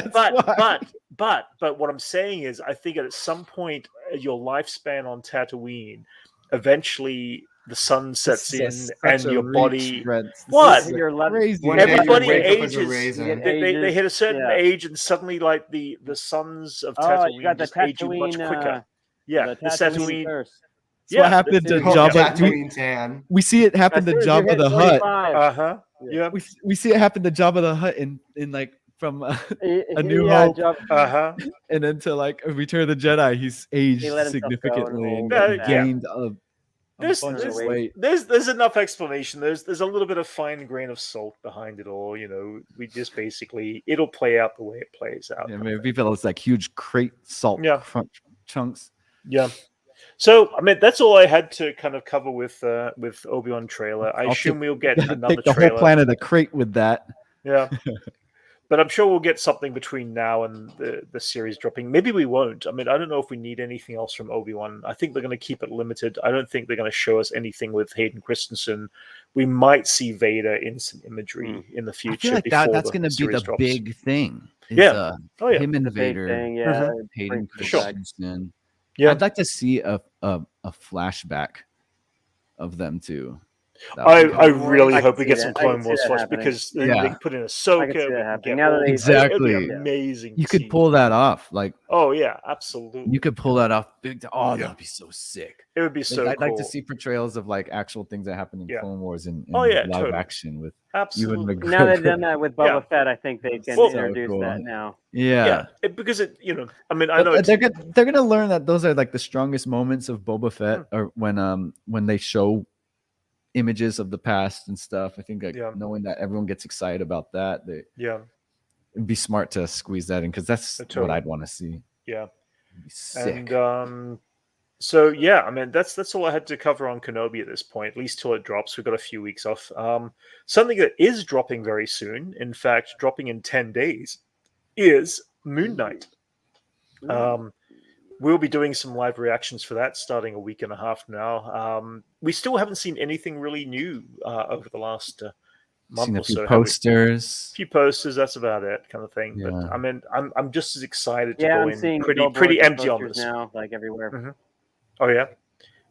what I'm saying is, I think at some point your lifespan on Tatooine, eventually the sun sets in and your body. What? Everybody ages. They hit a certain age, and suddenly, like the suns of Tatooine just age much quicker. Yeah, the Tatooine. What happened to Jabba? We see it happen to Jabba the Hutt. Yeah, we see it happen to Jabba the Hutt in like from A New Hope, and then to like Return of the Jedi, he's aged significantly and gained a bunch of weight. There's enough explanation. There's a little bit of fine grain of salt behind it all. You know, we just basically it'll play out the way it plays out. Yeah, maybe it's like huge crate salt chunks. Yeah. So, I mean, that's all I had to kind of cover with Obi-Wan trailer. I assume we'll get another take the trailer. whole planet a crate with that. Yeah. But I'm sure we'll get something between now and the series dropping. Maybe we won't. I mean, I don't know if we need anything else from Obi-Wan. I think they're going to keep it limited. I don't think they're going to show us anything with Hayden Christensen. We might see Vader in some imagery in the future. I feel like that's going to be the big thing. Him and Vader. Hayden Christensen. Yeah, I'd like to see a flashback of them too. I really hope we get some Clone Wars flash because they can put in Ahsoka. Exactly, amazing. You could pull that off, like absolutely. You could pull that off big. That'd be so sick. It would be so. I'd like to see portrayals of like actual things that happen in Clone Wars and live action with Ewan McGregor. Now they've done that with Boba Fett, I think they can introduce that now. Yeah, because I mean, I know they're gonna learn that those are like the strongest moments of Boba Fett, or when they show images of the past and stuff. I think knowing that everyone gets excited about that, it'd be smart to squeeze that in because that's what I'd want to see. Yeah, sick. And so I mean that's all I had to cover on Kenobi at this point, at least till it drops. We've got a few weeks off. Something that is dropping very soon, in fact, dropping in 10 days, is Moon Knight. We'll be doing some live reactions for that starting a week and a half now. We still haven't seen anything really new over the last month or so. Posters. A few posters, that's about it, kind of thing. Yeah. But I mean, I'm just as excited to go in pretty empty on this now, like everywhere. Mm-hmm. Oh yeah.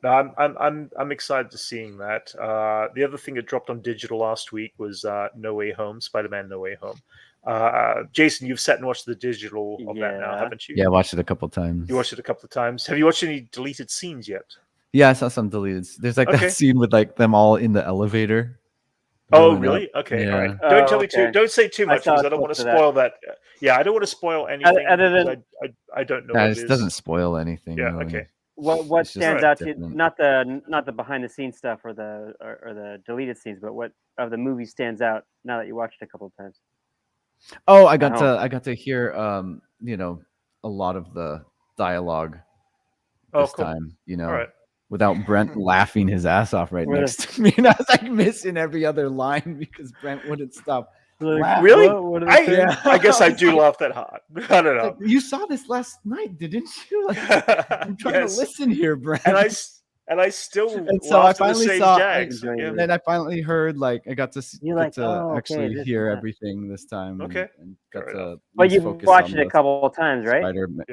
No, I'm excited to seeing that. The other thing that dropped on digital last week was No Way Home, Spider-Man No Way Home. Jason, you've sat and watched the digital of that now, haven't you? Yeah, I watched it a couple times. You watched it a couple of times. Have you watched any deleted scenes yet? Yeah, I saw some deleted. There's like that scene with like them all in the elevator. Oh, really? Okay, all right. Don't tell me don't say too much because I don't want to spoil that. Yeah, I don't want to spoil anything. Other than I don't know. It doesn't spoil anything. Yeah. Really. Okay. What stands out to you? Not the behind the scenes stuff or the deleted scenes, but what of the movie stands out now that you watched it a couple of times? Oh, I got to hear a lot of the dialogue this time. Without Brent laughing his ass off next to me, and I was like missing every other line because Brent wouldn't stop. Really? I guess I do laugh that hard. I don't know. Like, you saw this last night, didn't you? Like, I'm trying to listen here, Brent. And I still and so I finally saw gags. And then I finally heard I got to actually hear everything this time. Okay. And got to but you've watched it a couple of times, right?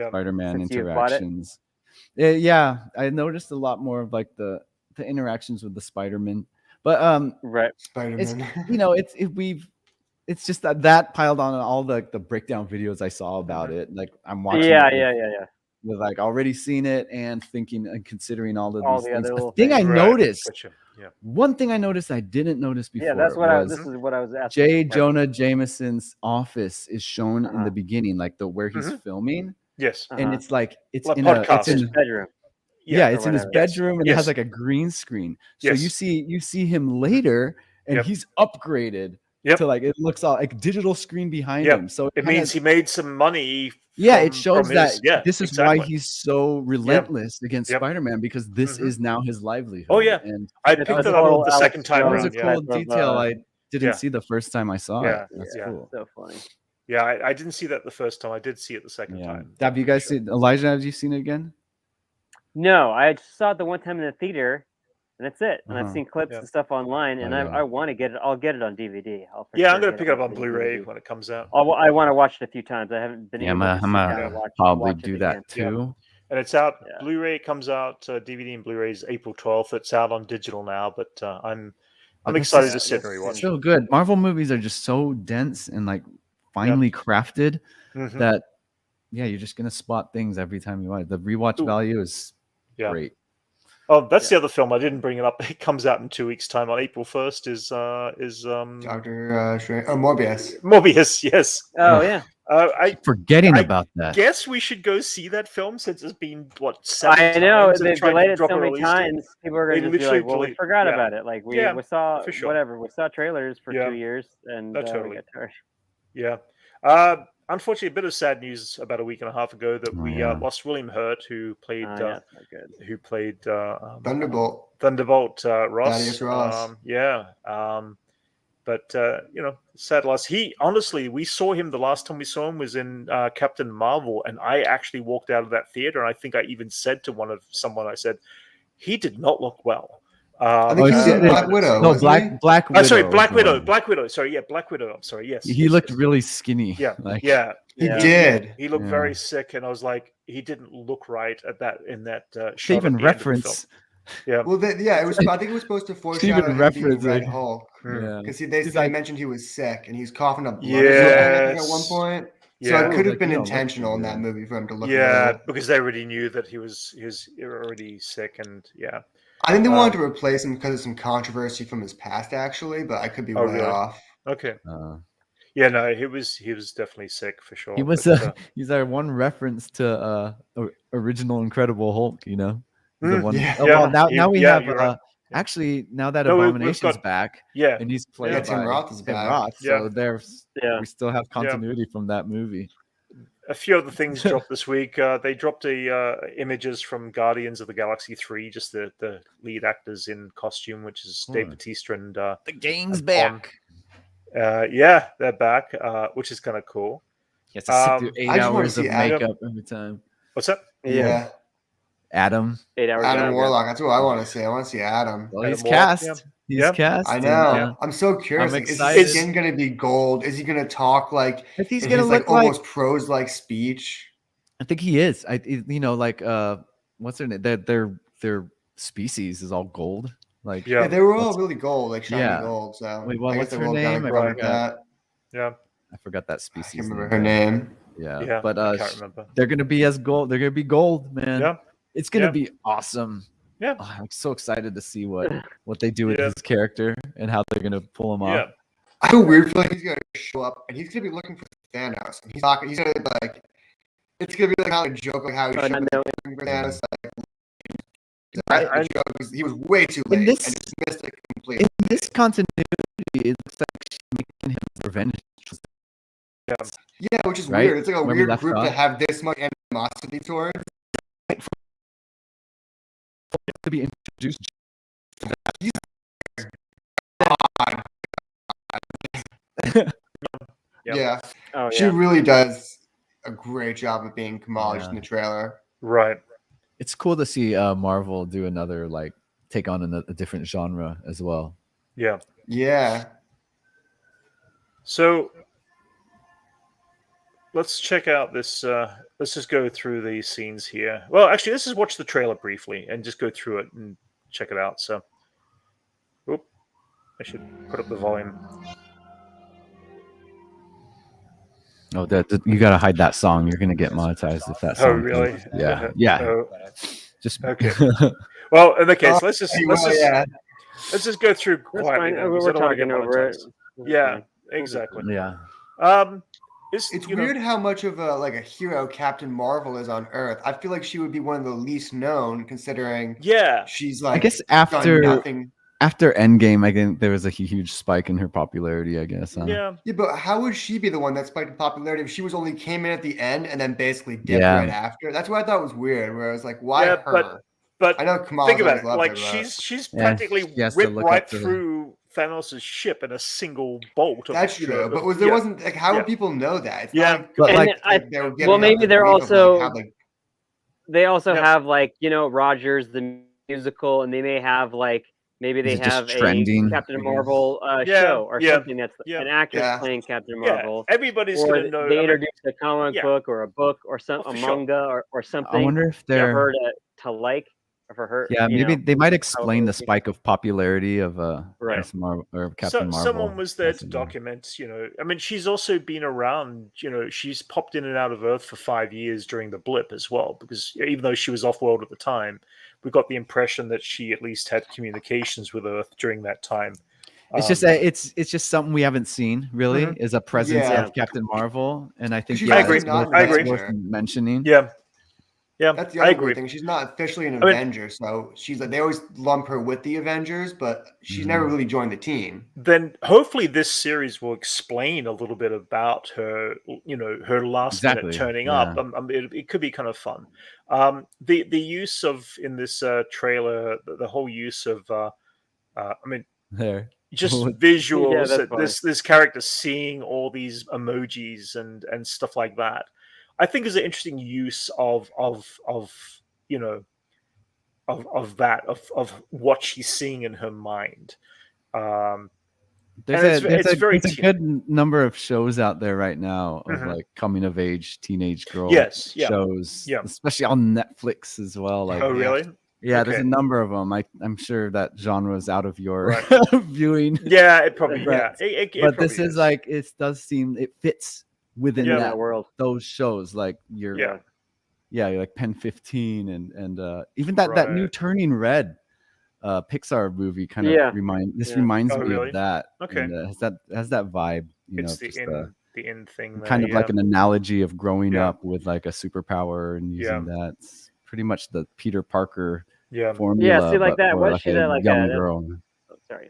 Spider-Man interactions. Yeah, I noticed a lot more of like the interactions with the Spider-Man. But Spider-Man. It's just that piled on all the breakdown videos I saw about it. Like I'm watching. Yeah. With like already seen it and thinking and considering all of these things. The thing I noticed. Gotcha. Yeah. One thing I noticed I didn't notice before. Yeah, that's what this is what I was asking. J. Jonah Jameson's office is shown in the beginning, like where he's filming. Yes. And it's like it's like in his bedroom. Yeah, it's in his bedroom and it has like a green screen. So you see him later and he's upgraded to like it looks all like digital screen behind him. So it means he made some money. It shows that this is why he's so relentless against Spider-Man, because this is now his livelihood. Oh yeah, and I picked it up the second time around. That was a cool detail I didn't see the first time I saw it. That's cool. So funny. Yeah, I didn't see that the first time. I did see it the second time. Have you guys seen Elijah? Have you seen it again? No, I saw it the one time in the theater, and that's it. And I've seen clips and stuff online, and I want to get it. I'll get it on DVD. I'm gonna pick it up on Blu-ray when it comes out. I want to watch it a few times. I haven't been. I'm gonna probably do that too. And it's out. Blu-ray comes out. DVD and Blu-ray is April 12th. It's out on digital now, but I'm excited to sit and rewatch. So good. Marvel movies are just so dense and like finely crafted that you're just gonna spot things every time you watch. The rewatch value is great. Oh, that's the other film I didn't bring it up. It comes out in 2 weeks' time on April 1st. Is Doctor Strange? Oh, Morbius. Morbius, yes. Oh yeah. Forgetting about that. Guess we should go see that film since it's been 7 times. I know they've delayed it so many times. People are going to be like, "Well, we forgot about it." Like we saw whatever. We saw trailers for 2 years, and we got tired. Yeah. Unfortunately, a bit of sad news about a week and a half ago that we lost William Hurt, who played Thunderbolt Ross. But sad loss. We saw him the last time we saw him was in Captain Marvel, and I actually walked out of that theater, and I think I even said to someone, I said, he did not look well. I think he's in Black Widow. No, Black Widow. Sorry, Black Widow. Black Widow. Sorry, Black Widow. I'm sorry. Yes. He looked really skinny. Yeah. He did. He looked very sick, and I was like, he didn't look right in that shot. Even reference. Yeah. Well, it was. I think it was supposed to foreshadow him Red Hulk. Because they mentioned he was sick and he's coughing up blood at one point. So it could have been intentional in that movie for him to look. Yeah, because they already knew that he was already sick, and I think they wanted to replace him because of some controversy from his past, actually, but I could be way off. Okay. No, he was definitely sick for sure. He was he's our one reference to original Incredible Hulk, The one. Well, now we have actually now that Abomination's back, and he's played Tim Roth is back. Roth, so we still have continuity from that movie. A few other things dropped this week. They dropped images from Guardians of the Galaxy 3, just the lead actors in costume, which is Dave Bautista and the gang's back. They're back, which is kind of cool. He has to sit through 8 hours of makeup every time. What's that? Yeah. Adam. 8 hours. Adam Warlock. That's what I want to see. I want to see Adam. Well, he's cast. He's cast. I know. I'm so curious. Is his skin going to be gold? Is he going to talk like? I think he's going to look almost prose-like speech. I think he is. What's their name? Their species is all gold. They were all really gold, like shiny gold. So what's her name? I forgot that species. I can't remember her name. Yeah, but I can't remember. They're gonna be gold. They're gonna be gold, man. Yeah, it's gonna be awesome. Yeah, I'm so excited to see what they do with his character and how they're gonna pull him off. I have a weird feeling he's gonna show up and he's gonna be looking for Thanos. And he's gonna be it's gonna be like a joke, like how he's looking for Thanos. He was way too late, and just missed it completely. In this continuity, it looks like she's making him revenge. Yeah, which is weird. It's like a weird group to have this much animosity towards. To be introduced. She really does a great job of being Kamala in the trailer. Right. It's cool to see Marvel do another take on a different genre as well. Yeah. So let's check out this. Let's just go through these scenes here. Well, actually, let's just watch the trailer briefly and just go through it and check it out. So, I should put up the volume. Oh, you gotta hide that song. You're gonna get monetized if that song. Oh, really? Yeah. Just okay. Well, in the case, let's just go through quietly. We're talking over it. Yeah, exactly. Yeah. It's weird how much of a hero Captain Marvel is on Earth. I feel like she would be one of the least known, considering she's I guess after nothing. after Endgame, I think there was a huge spike in her popularity, I guess. Yeah, but how would she be the one that spiked in popularity if she was only came in at the end and then basically dipped right after? That's what I thought was weird. Where I was like, why her? But I know Kamala think about it. loved Like her, she's practically ripped right through Thanos' ship in a single bolt. That's true. But there wasn't like how would people know that? It's not but they were giving maybe they're also they also Yeah. have like Rogers the musical, and they may have like maybe they have a Captain Marvel show or something that's an actress playing Captain Marvel. Everybody's gonna know. They introduced a comic book or a book or a manga or something. I wonder if they're for her to like. For her, maybe they might explain the spike of popularity of Captain Marvel. Someone was there to document, I mean, she's also been around, she's popped in and out of Earth for 5 years during the blip as well, because even though she was off-world at the time, we got the impression that she at least had communications with Earth during that time. It's just it's just something we haven't seen really is a presence of Captain Marvel, and I think I agree. That's worth mentioning. Yeah, that's the other thing. She's not officially an Avenger, so she's like they always lump her with the Avengers, but she's never really joined the team. Then hopefully this series will explain a little bit about her, her last minute turning up. It could be kind of fun. The use of in this trailer, the whole use of, just visuals. This character seeing all these emojis and stuff like that. I think is an interesting use of what she's seeing in her mind. There's a good number of shows out there right now of like coming of age teenage girl shows, especially on Netflix as well. Like, oh really? Yeah, there's a number of them. I'm sure that genre is out of your viewing. Yeah, it probably. But this is like it does seem it fits within that world, those shows like you're like Pen 15 and even that new Turning Red Pixar movie kind of reminds me of that. Okay, and, has that vibe. It's the end thing. Kind of like an analogy of growing up with like a superpower and using that. It's pretty much the Peter Parker formula. Yeah, see like that. What like should I like young girl? Sorry.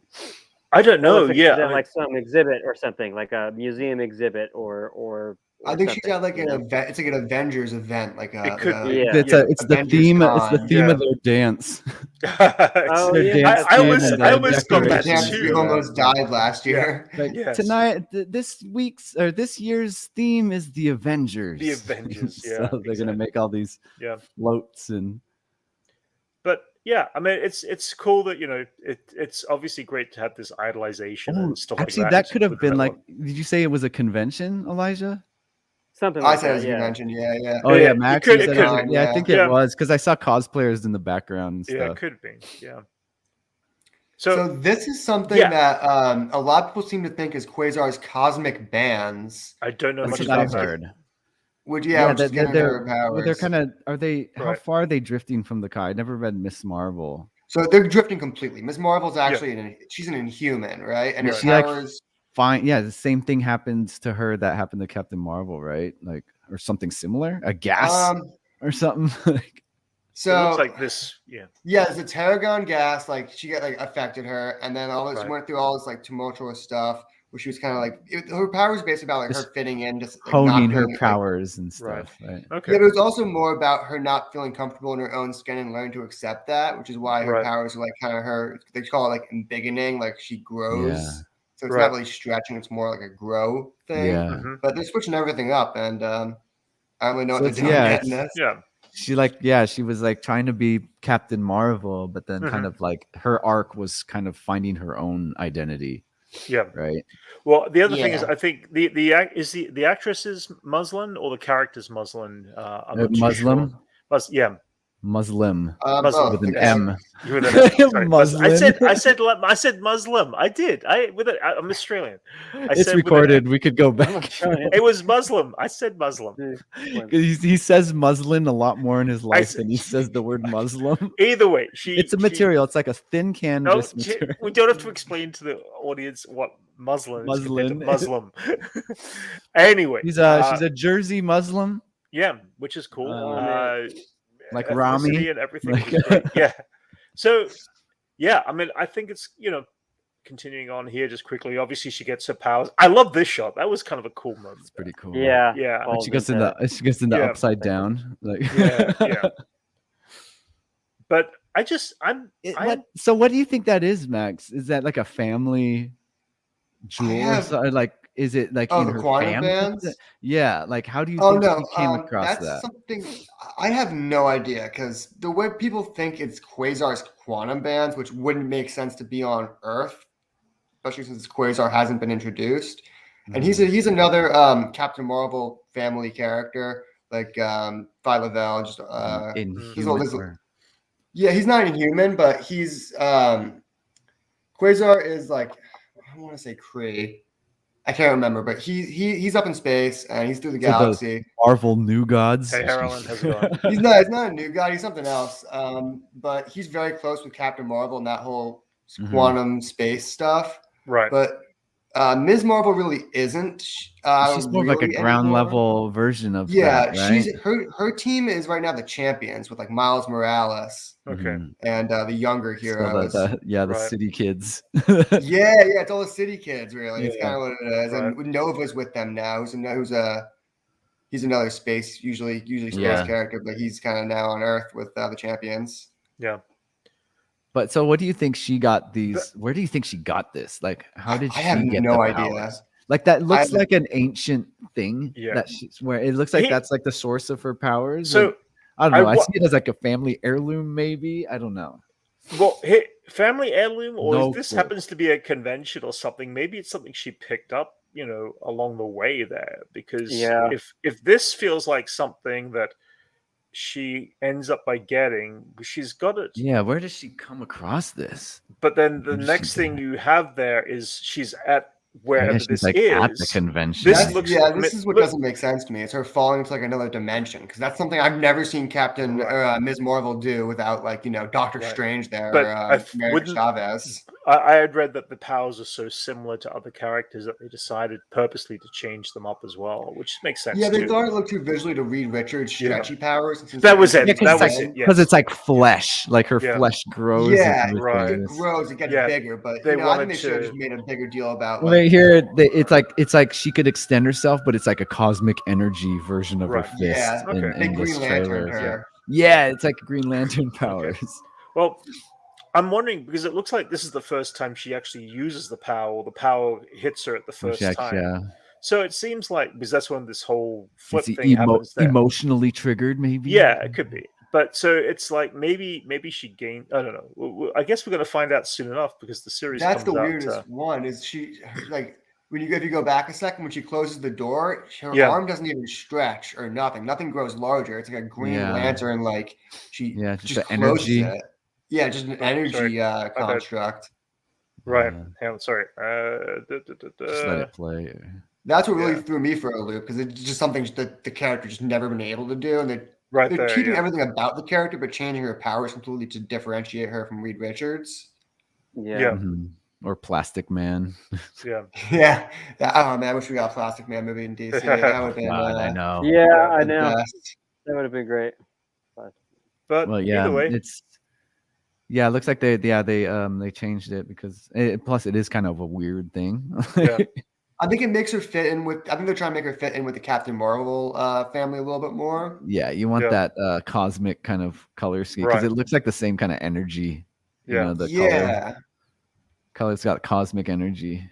I don't know. Like some exhibit or something, like a museum exhibit or I think she's at like an event. It's like an Avengers event. Like it could be. It's the theme. It's the theme of their dance. I almost got that too. We almost died last year. Tonight, this year's theme is the Avengers. The Avengers. So they're gonna make all these floats and. But yeah, I mean, it's cool that it's obviously great to have this idolization and stuff. Actually, like that. That could have been like. Did you say it was a convention, Elijah? Something like that. I said it was a convention. Yeah. Oh yeah, Max. I think it was because I saw cosplayers in the background and stuff. Yeah, it could be. Yeah. So this is something that a lot of people seem to think is Quasar's cosmic bands. I don't know much about about heard. They're kind of. Are they? How far are they drifting from the car? I never read Miss Marvel. So they're drifting completely. Miss Marvel's actually she's an Inhuman, right? And her powers. Fine. Yeah, the same thing happens to her that happened to Captain Marvel, right? Like, or something similar, a gas or something. So it looks like this. Yeah, it's a Tarragon gas. Like she got affected her, and then all this went through all this like tumultuous stuff where she was kind of like her powers based about like her fitting in, just honing her powers and stuff. Right. Okay. Yeah, but it was also more about her not feeling comfortable in her own skin and learning to accept that, which is why her powers are like kind of her. They call it like embiggening, like she grows. Yeah. So it's not really stretching; it's more like a grow thing. Yeah. But they're switching everything up, and I don't really know what they're doing yet in this. Yeah. She was like trying to be Captain Marvel, but then kind of like her arc was kind of finding her own identity. Yeah. Right. Well, the other thing is, I think the actress is Muslim or the character's Muslim. Muslim. Yeah. Muslim with an M. Muslim. I said Muslim. I did. I'm Australian. It's recorded. We could go back. It was Muslim. I said Muslim. He says Muslim a lot more in his life than he says the word Muslim. Either way, it's a material. It's like a thin canvas material. We don't have to explain to the audience what Muslim is. Muslim. Anyway, she's a Jersey Muslim. Yeah, which is cool. Like Rami and everything. Yeah. So Yeah, I mean, I think it's, continuing on here just quickly. Obviously, she gets her powers. I love this shot. That was kind of a cool moment. It's pretty cool. Yeah. Yeah. When she gets in the upside down. Like yeah. But so what do you think that is, Max? Is that like a family jewel or something? Like, is it like in her family? Bands? Yeah, like how do you think she came across that's something I have no idea, because the way people think it's Quasar's quantum bands, which wouldn't make sense to be on Earth, especially since Quasar hasn't been introduced. And he's another Captain Marvel family character, like Phyla-Vell, just yeah, he's not Inhuman, but he's Quasar is like, I want to say Kree. I can't remember, but he's up in space and he's through the galaxy. Marvel new gods. Hey, Harlan, how's it going? He's not a new god. He's something else. But he's very close with Captain Marvel and that whole quantum space stuff. Right. But Ms. Marvel really isn't. She's more like a ground level version of that, right? Her team is right now the champions with like Miles Morales. Okay. And the younger heroes. So the city kids. yeah, it's all the city kids, really. It's kind of what it is. Right. And Nova's with them now. He's another space, usually space character, but he's kind of now on Earth with the champions. Yeah. But so what do you think she got these? Where do you think she got this? Like, how did she get no idea? Powers? Like that looks like an ancient thing. Yeah. Where it looks like that's like the source of her powers. So I don't know. I see it as like a family heirloom, maybe. I don't know. Well, family heirloom, or if this happens to be a convention or something, maybe it's something she picked up, along the way there. Because if this feels like something that she ends up by getting, she's got it. Yeah, where does she come across this? But then the next thing you have there is she's at wherever this like is at the convention. This is what doesn't make sense to me. It's her falling into like another dimension, because that's something I've never seen Captain or Ms. Marvel do without Doctor Strange there, but or Chavez. I had read that the powers are so similar to other characters that they decided purposely to change them up as well, which makes sense. Yeah, they thought it looked too visually to Reed Richards' stretchy powers. That was it. Because it's like flesh, like her flesh grows. Yeah, it grows, it gets bigger. But I think they should have just made a bigger deal about. Well, here it's like she could extend herself, but it's like a cosmic energy version of her fist. Yeah, in Green Lantern her. Yeah, it's like Green Lantern powers. Okay. Well, I'm wondering, because it looks like this is the first time she actually uses the power, or the power hits her at the first time. Yeah. So it seems like, because that's when this whole flip thing happens there. Emotionally triggered, maybe? Yeah, it could be. But so it's like maybe she gained. I don't know. I guess we're going to find out soon enough, because the series. That's the weirdest one. Is she like if you go back a second, when she closes the door, her arm doesn't even stretch or nothing. Nothing grows larger. It's like a Green Lantern. Like she just closes it. Yeah, just an energy construct. Right. Hang on, sorry. Just let it play. That's what really threw me for a loop, because it's just something that the character just never been able to do, and they're keeping everything about the character, but changing her powers completely to differentiate her from Reed Richards. Yeah. Mm-hmm. Or Plastic Man. Yeah. Oh man, I wish we got a Plastic Man movie in DC. That would have been. I know. Yeah, I know. That would have been great. But either way, it looks like they changed it, because plus it is kind of a weird thing. I think it makes her fit in with. I think they're trying to make her fit in with the Captain Marvel family a little bit more. Yeah, you want that cosmic kind of color scheme, because it looks like the same kind of energy. Color's got cosmic energy.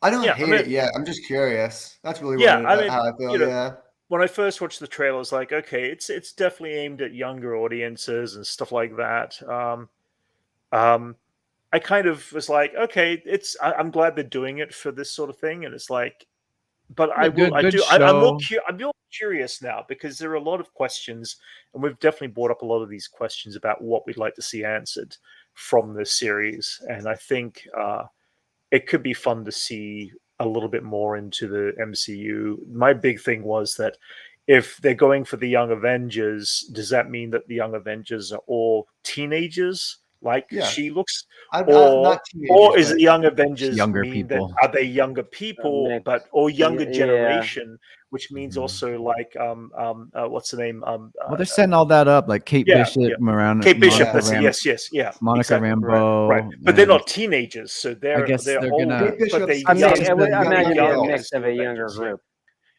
I don't hate it yet. I'm just curious. That's really how I feel. When I first watched the trailer, I was like, okay, it's definitely aimed at younger audiences and stuff like that. I kind of was like, okay, I'm glad they're doing it for this sort of thing, and it's like, but I'm more curious now, because there are a lot of questions, and we've definitely brought up a lot of these questions about what we'd like to see answered from this series, and I think it could be fun to see a little bit more into the MCU. My big thing was that if they're going for the Young Avengers, does that mean that the Young Avengers are all teenagers, Like she looks, not or is it Young Avengers younger mean people? that are they younger people, or younger generation, which means also like what's the name? Well, they're setting all that up, like Kate Bishop, Miranda, Kate Bishop. Monica Monica exactly. Rambeau, right. But they're not teenagers, so they're older. Gonna. But they I imagine a mix of a younger group.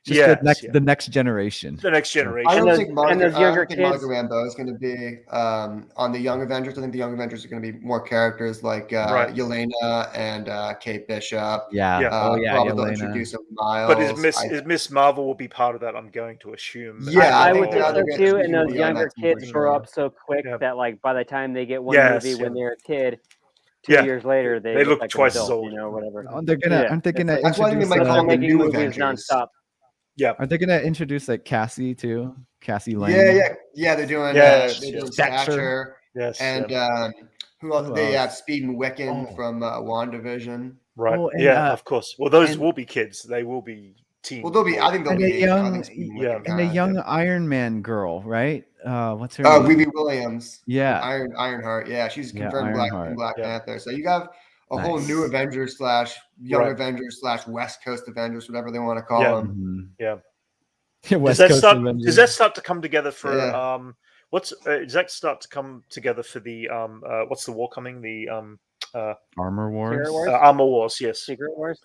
Just the next generation. The next generation. I don't think Monica kids. Rambeau is going to be on the Young Avengers. I think the Young Avengers are going to be more characters like Yelena and Kate Bishop. Probably they'll introduce Miles. But is Miss Marvel will be part of that? I'm going to assume. Yeah, I would think so too. And those younger kids grow up so quick that like by the time they get one movie when they're a kid, 2 years later they look like twice as old, whatever. Aren't they gonna that's why they might call making movies nonstop. Yeah. Are they gonna introduce like Cassie too? Cassie Lang. Yeah. They're doing Stature. Yes. And who else? They have Speed and Wiccan from WandaVision. Right. Of course. Well, those will be kids. They will be teens. Well, I think they'll be a young Iron Man girl, right? What's her name? Riri Williams. Yeah. Ironheart. Yeah, she's confirmed Black Panther. So you have a whole new Avengers / Young Avengers / West Coast Avengers, whatever they want to call them. Yeah. Does that start to come together for does that start to come together for the what's the war coming? The Armor Wars? Armor Wars, yes. Secret Wars.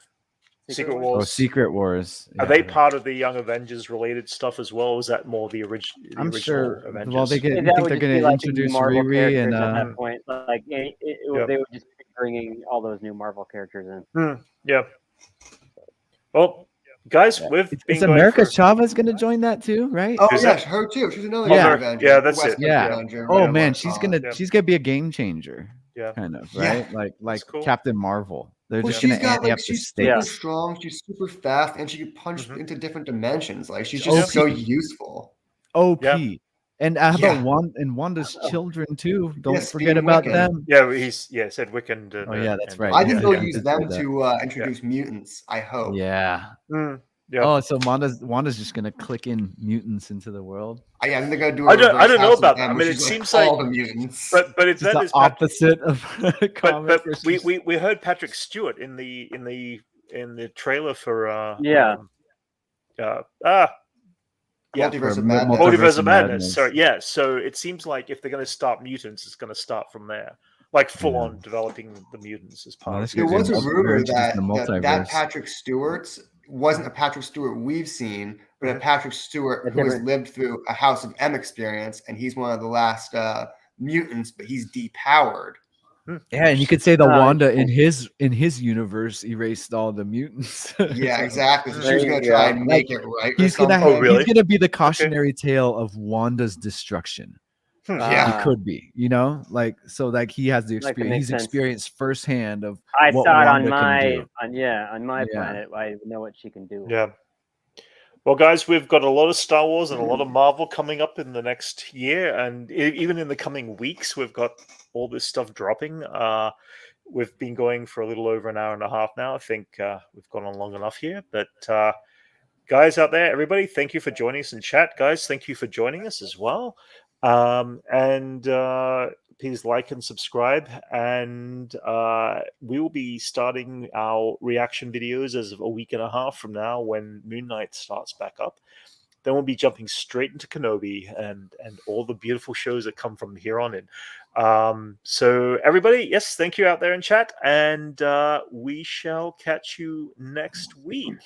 Oh, Secret Wars. Are they part of the Young Avengers related stuff as well? Or is that more the original? I'm sure. Avengers? Well, I think they're going to introduce Riri and at that point, like they would just be bringing all those new Marvel characters in. Yeah. Well, guys, we've been. Is America Chavez going to join that too? Right? Oh yes, her too. She's another Young Avenger. Yeah, that's it. Yeah. Oh man, she's gonna be a game changer. Yeah. Kind of right. Like Captain Marvel. They're just going to amp up the stakes. She's super strong. She's super fast, and she can punch into different dimensions. Like she's just so useful. OP. And how about Wanda's children too? Don't forget about them. Yeah, said Wiccan. That's right. I think they'll use them to introduce mutants. I hope. Yeah. Yeah. Oh, so Wanda's just gonna click in mutants into the world. I think they're gonna do. I don't know about that. I mean, it seems like all the mutants. But it's the opposite of but we heard Patrick Stewart in the trailer for Multiverse of Madness. Multiverse of Madness. Sorry, so it seems like if they're going to start mutants, it's going to start from there, like full on developing the mutants as part of it. There was a rumor that Patrick Stewart's wasn't a Patrick Stewart we've seen, but a Patrick Stewart who has lived through a House of M experience, and he's one of the last mutants, but he's depowered. Yeah, and you could say the Wanda in his universe erased all the mutants. Yeah, exactly. So she's gonna try and make it right. He's gonna be the cautionary tale of Wanda's destruction. Yeah, he could be. He has the experience. He's experienced firsthand of. I saw it on my planet. I know what she can do. Yeah. Well, guys, we've got a lot of Star Wars and a lot of Marvel coming up in the next year, and even in the coming weeks, we've got all this stuff dropping. We've been going for a little over an hour and a half now. I think we've gone on long enough here. But guys out there, everybody, thank you for joining us in chat. Guys, thank you for joining us as well. And please like and subscribe. And we will be starting our reaction videos as of a week and a half from now when Moon Knight starts back up. Then we'll be jumping straight into Kenobi and all the beautiful shows that come from here on in. So everybody, yes, thank you out there in chat. And we shall catch you next week.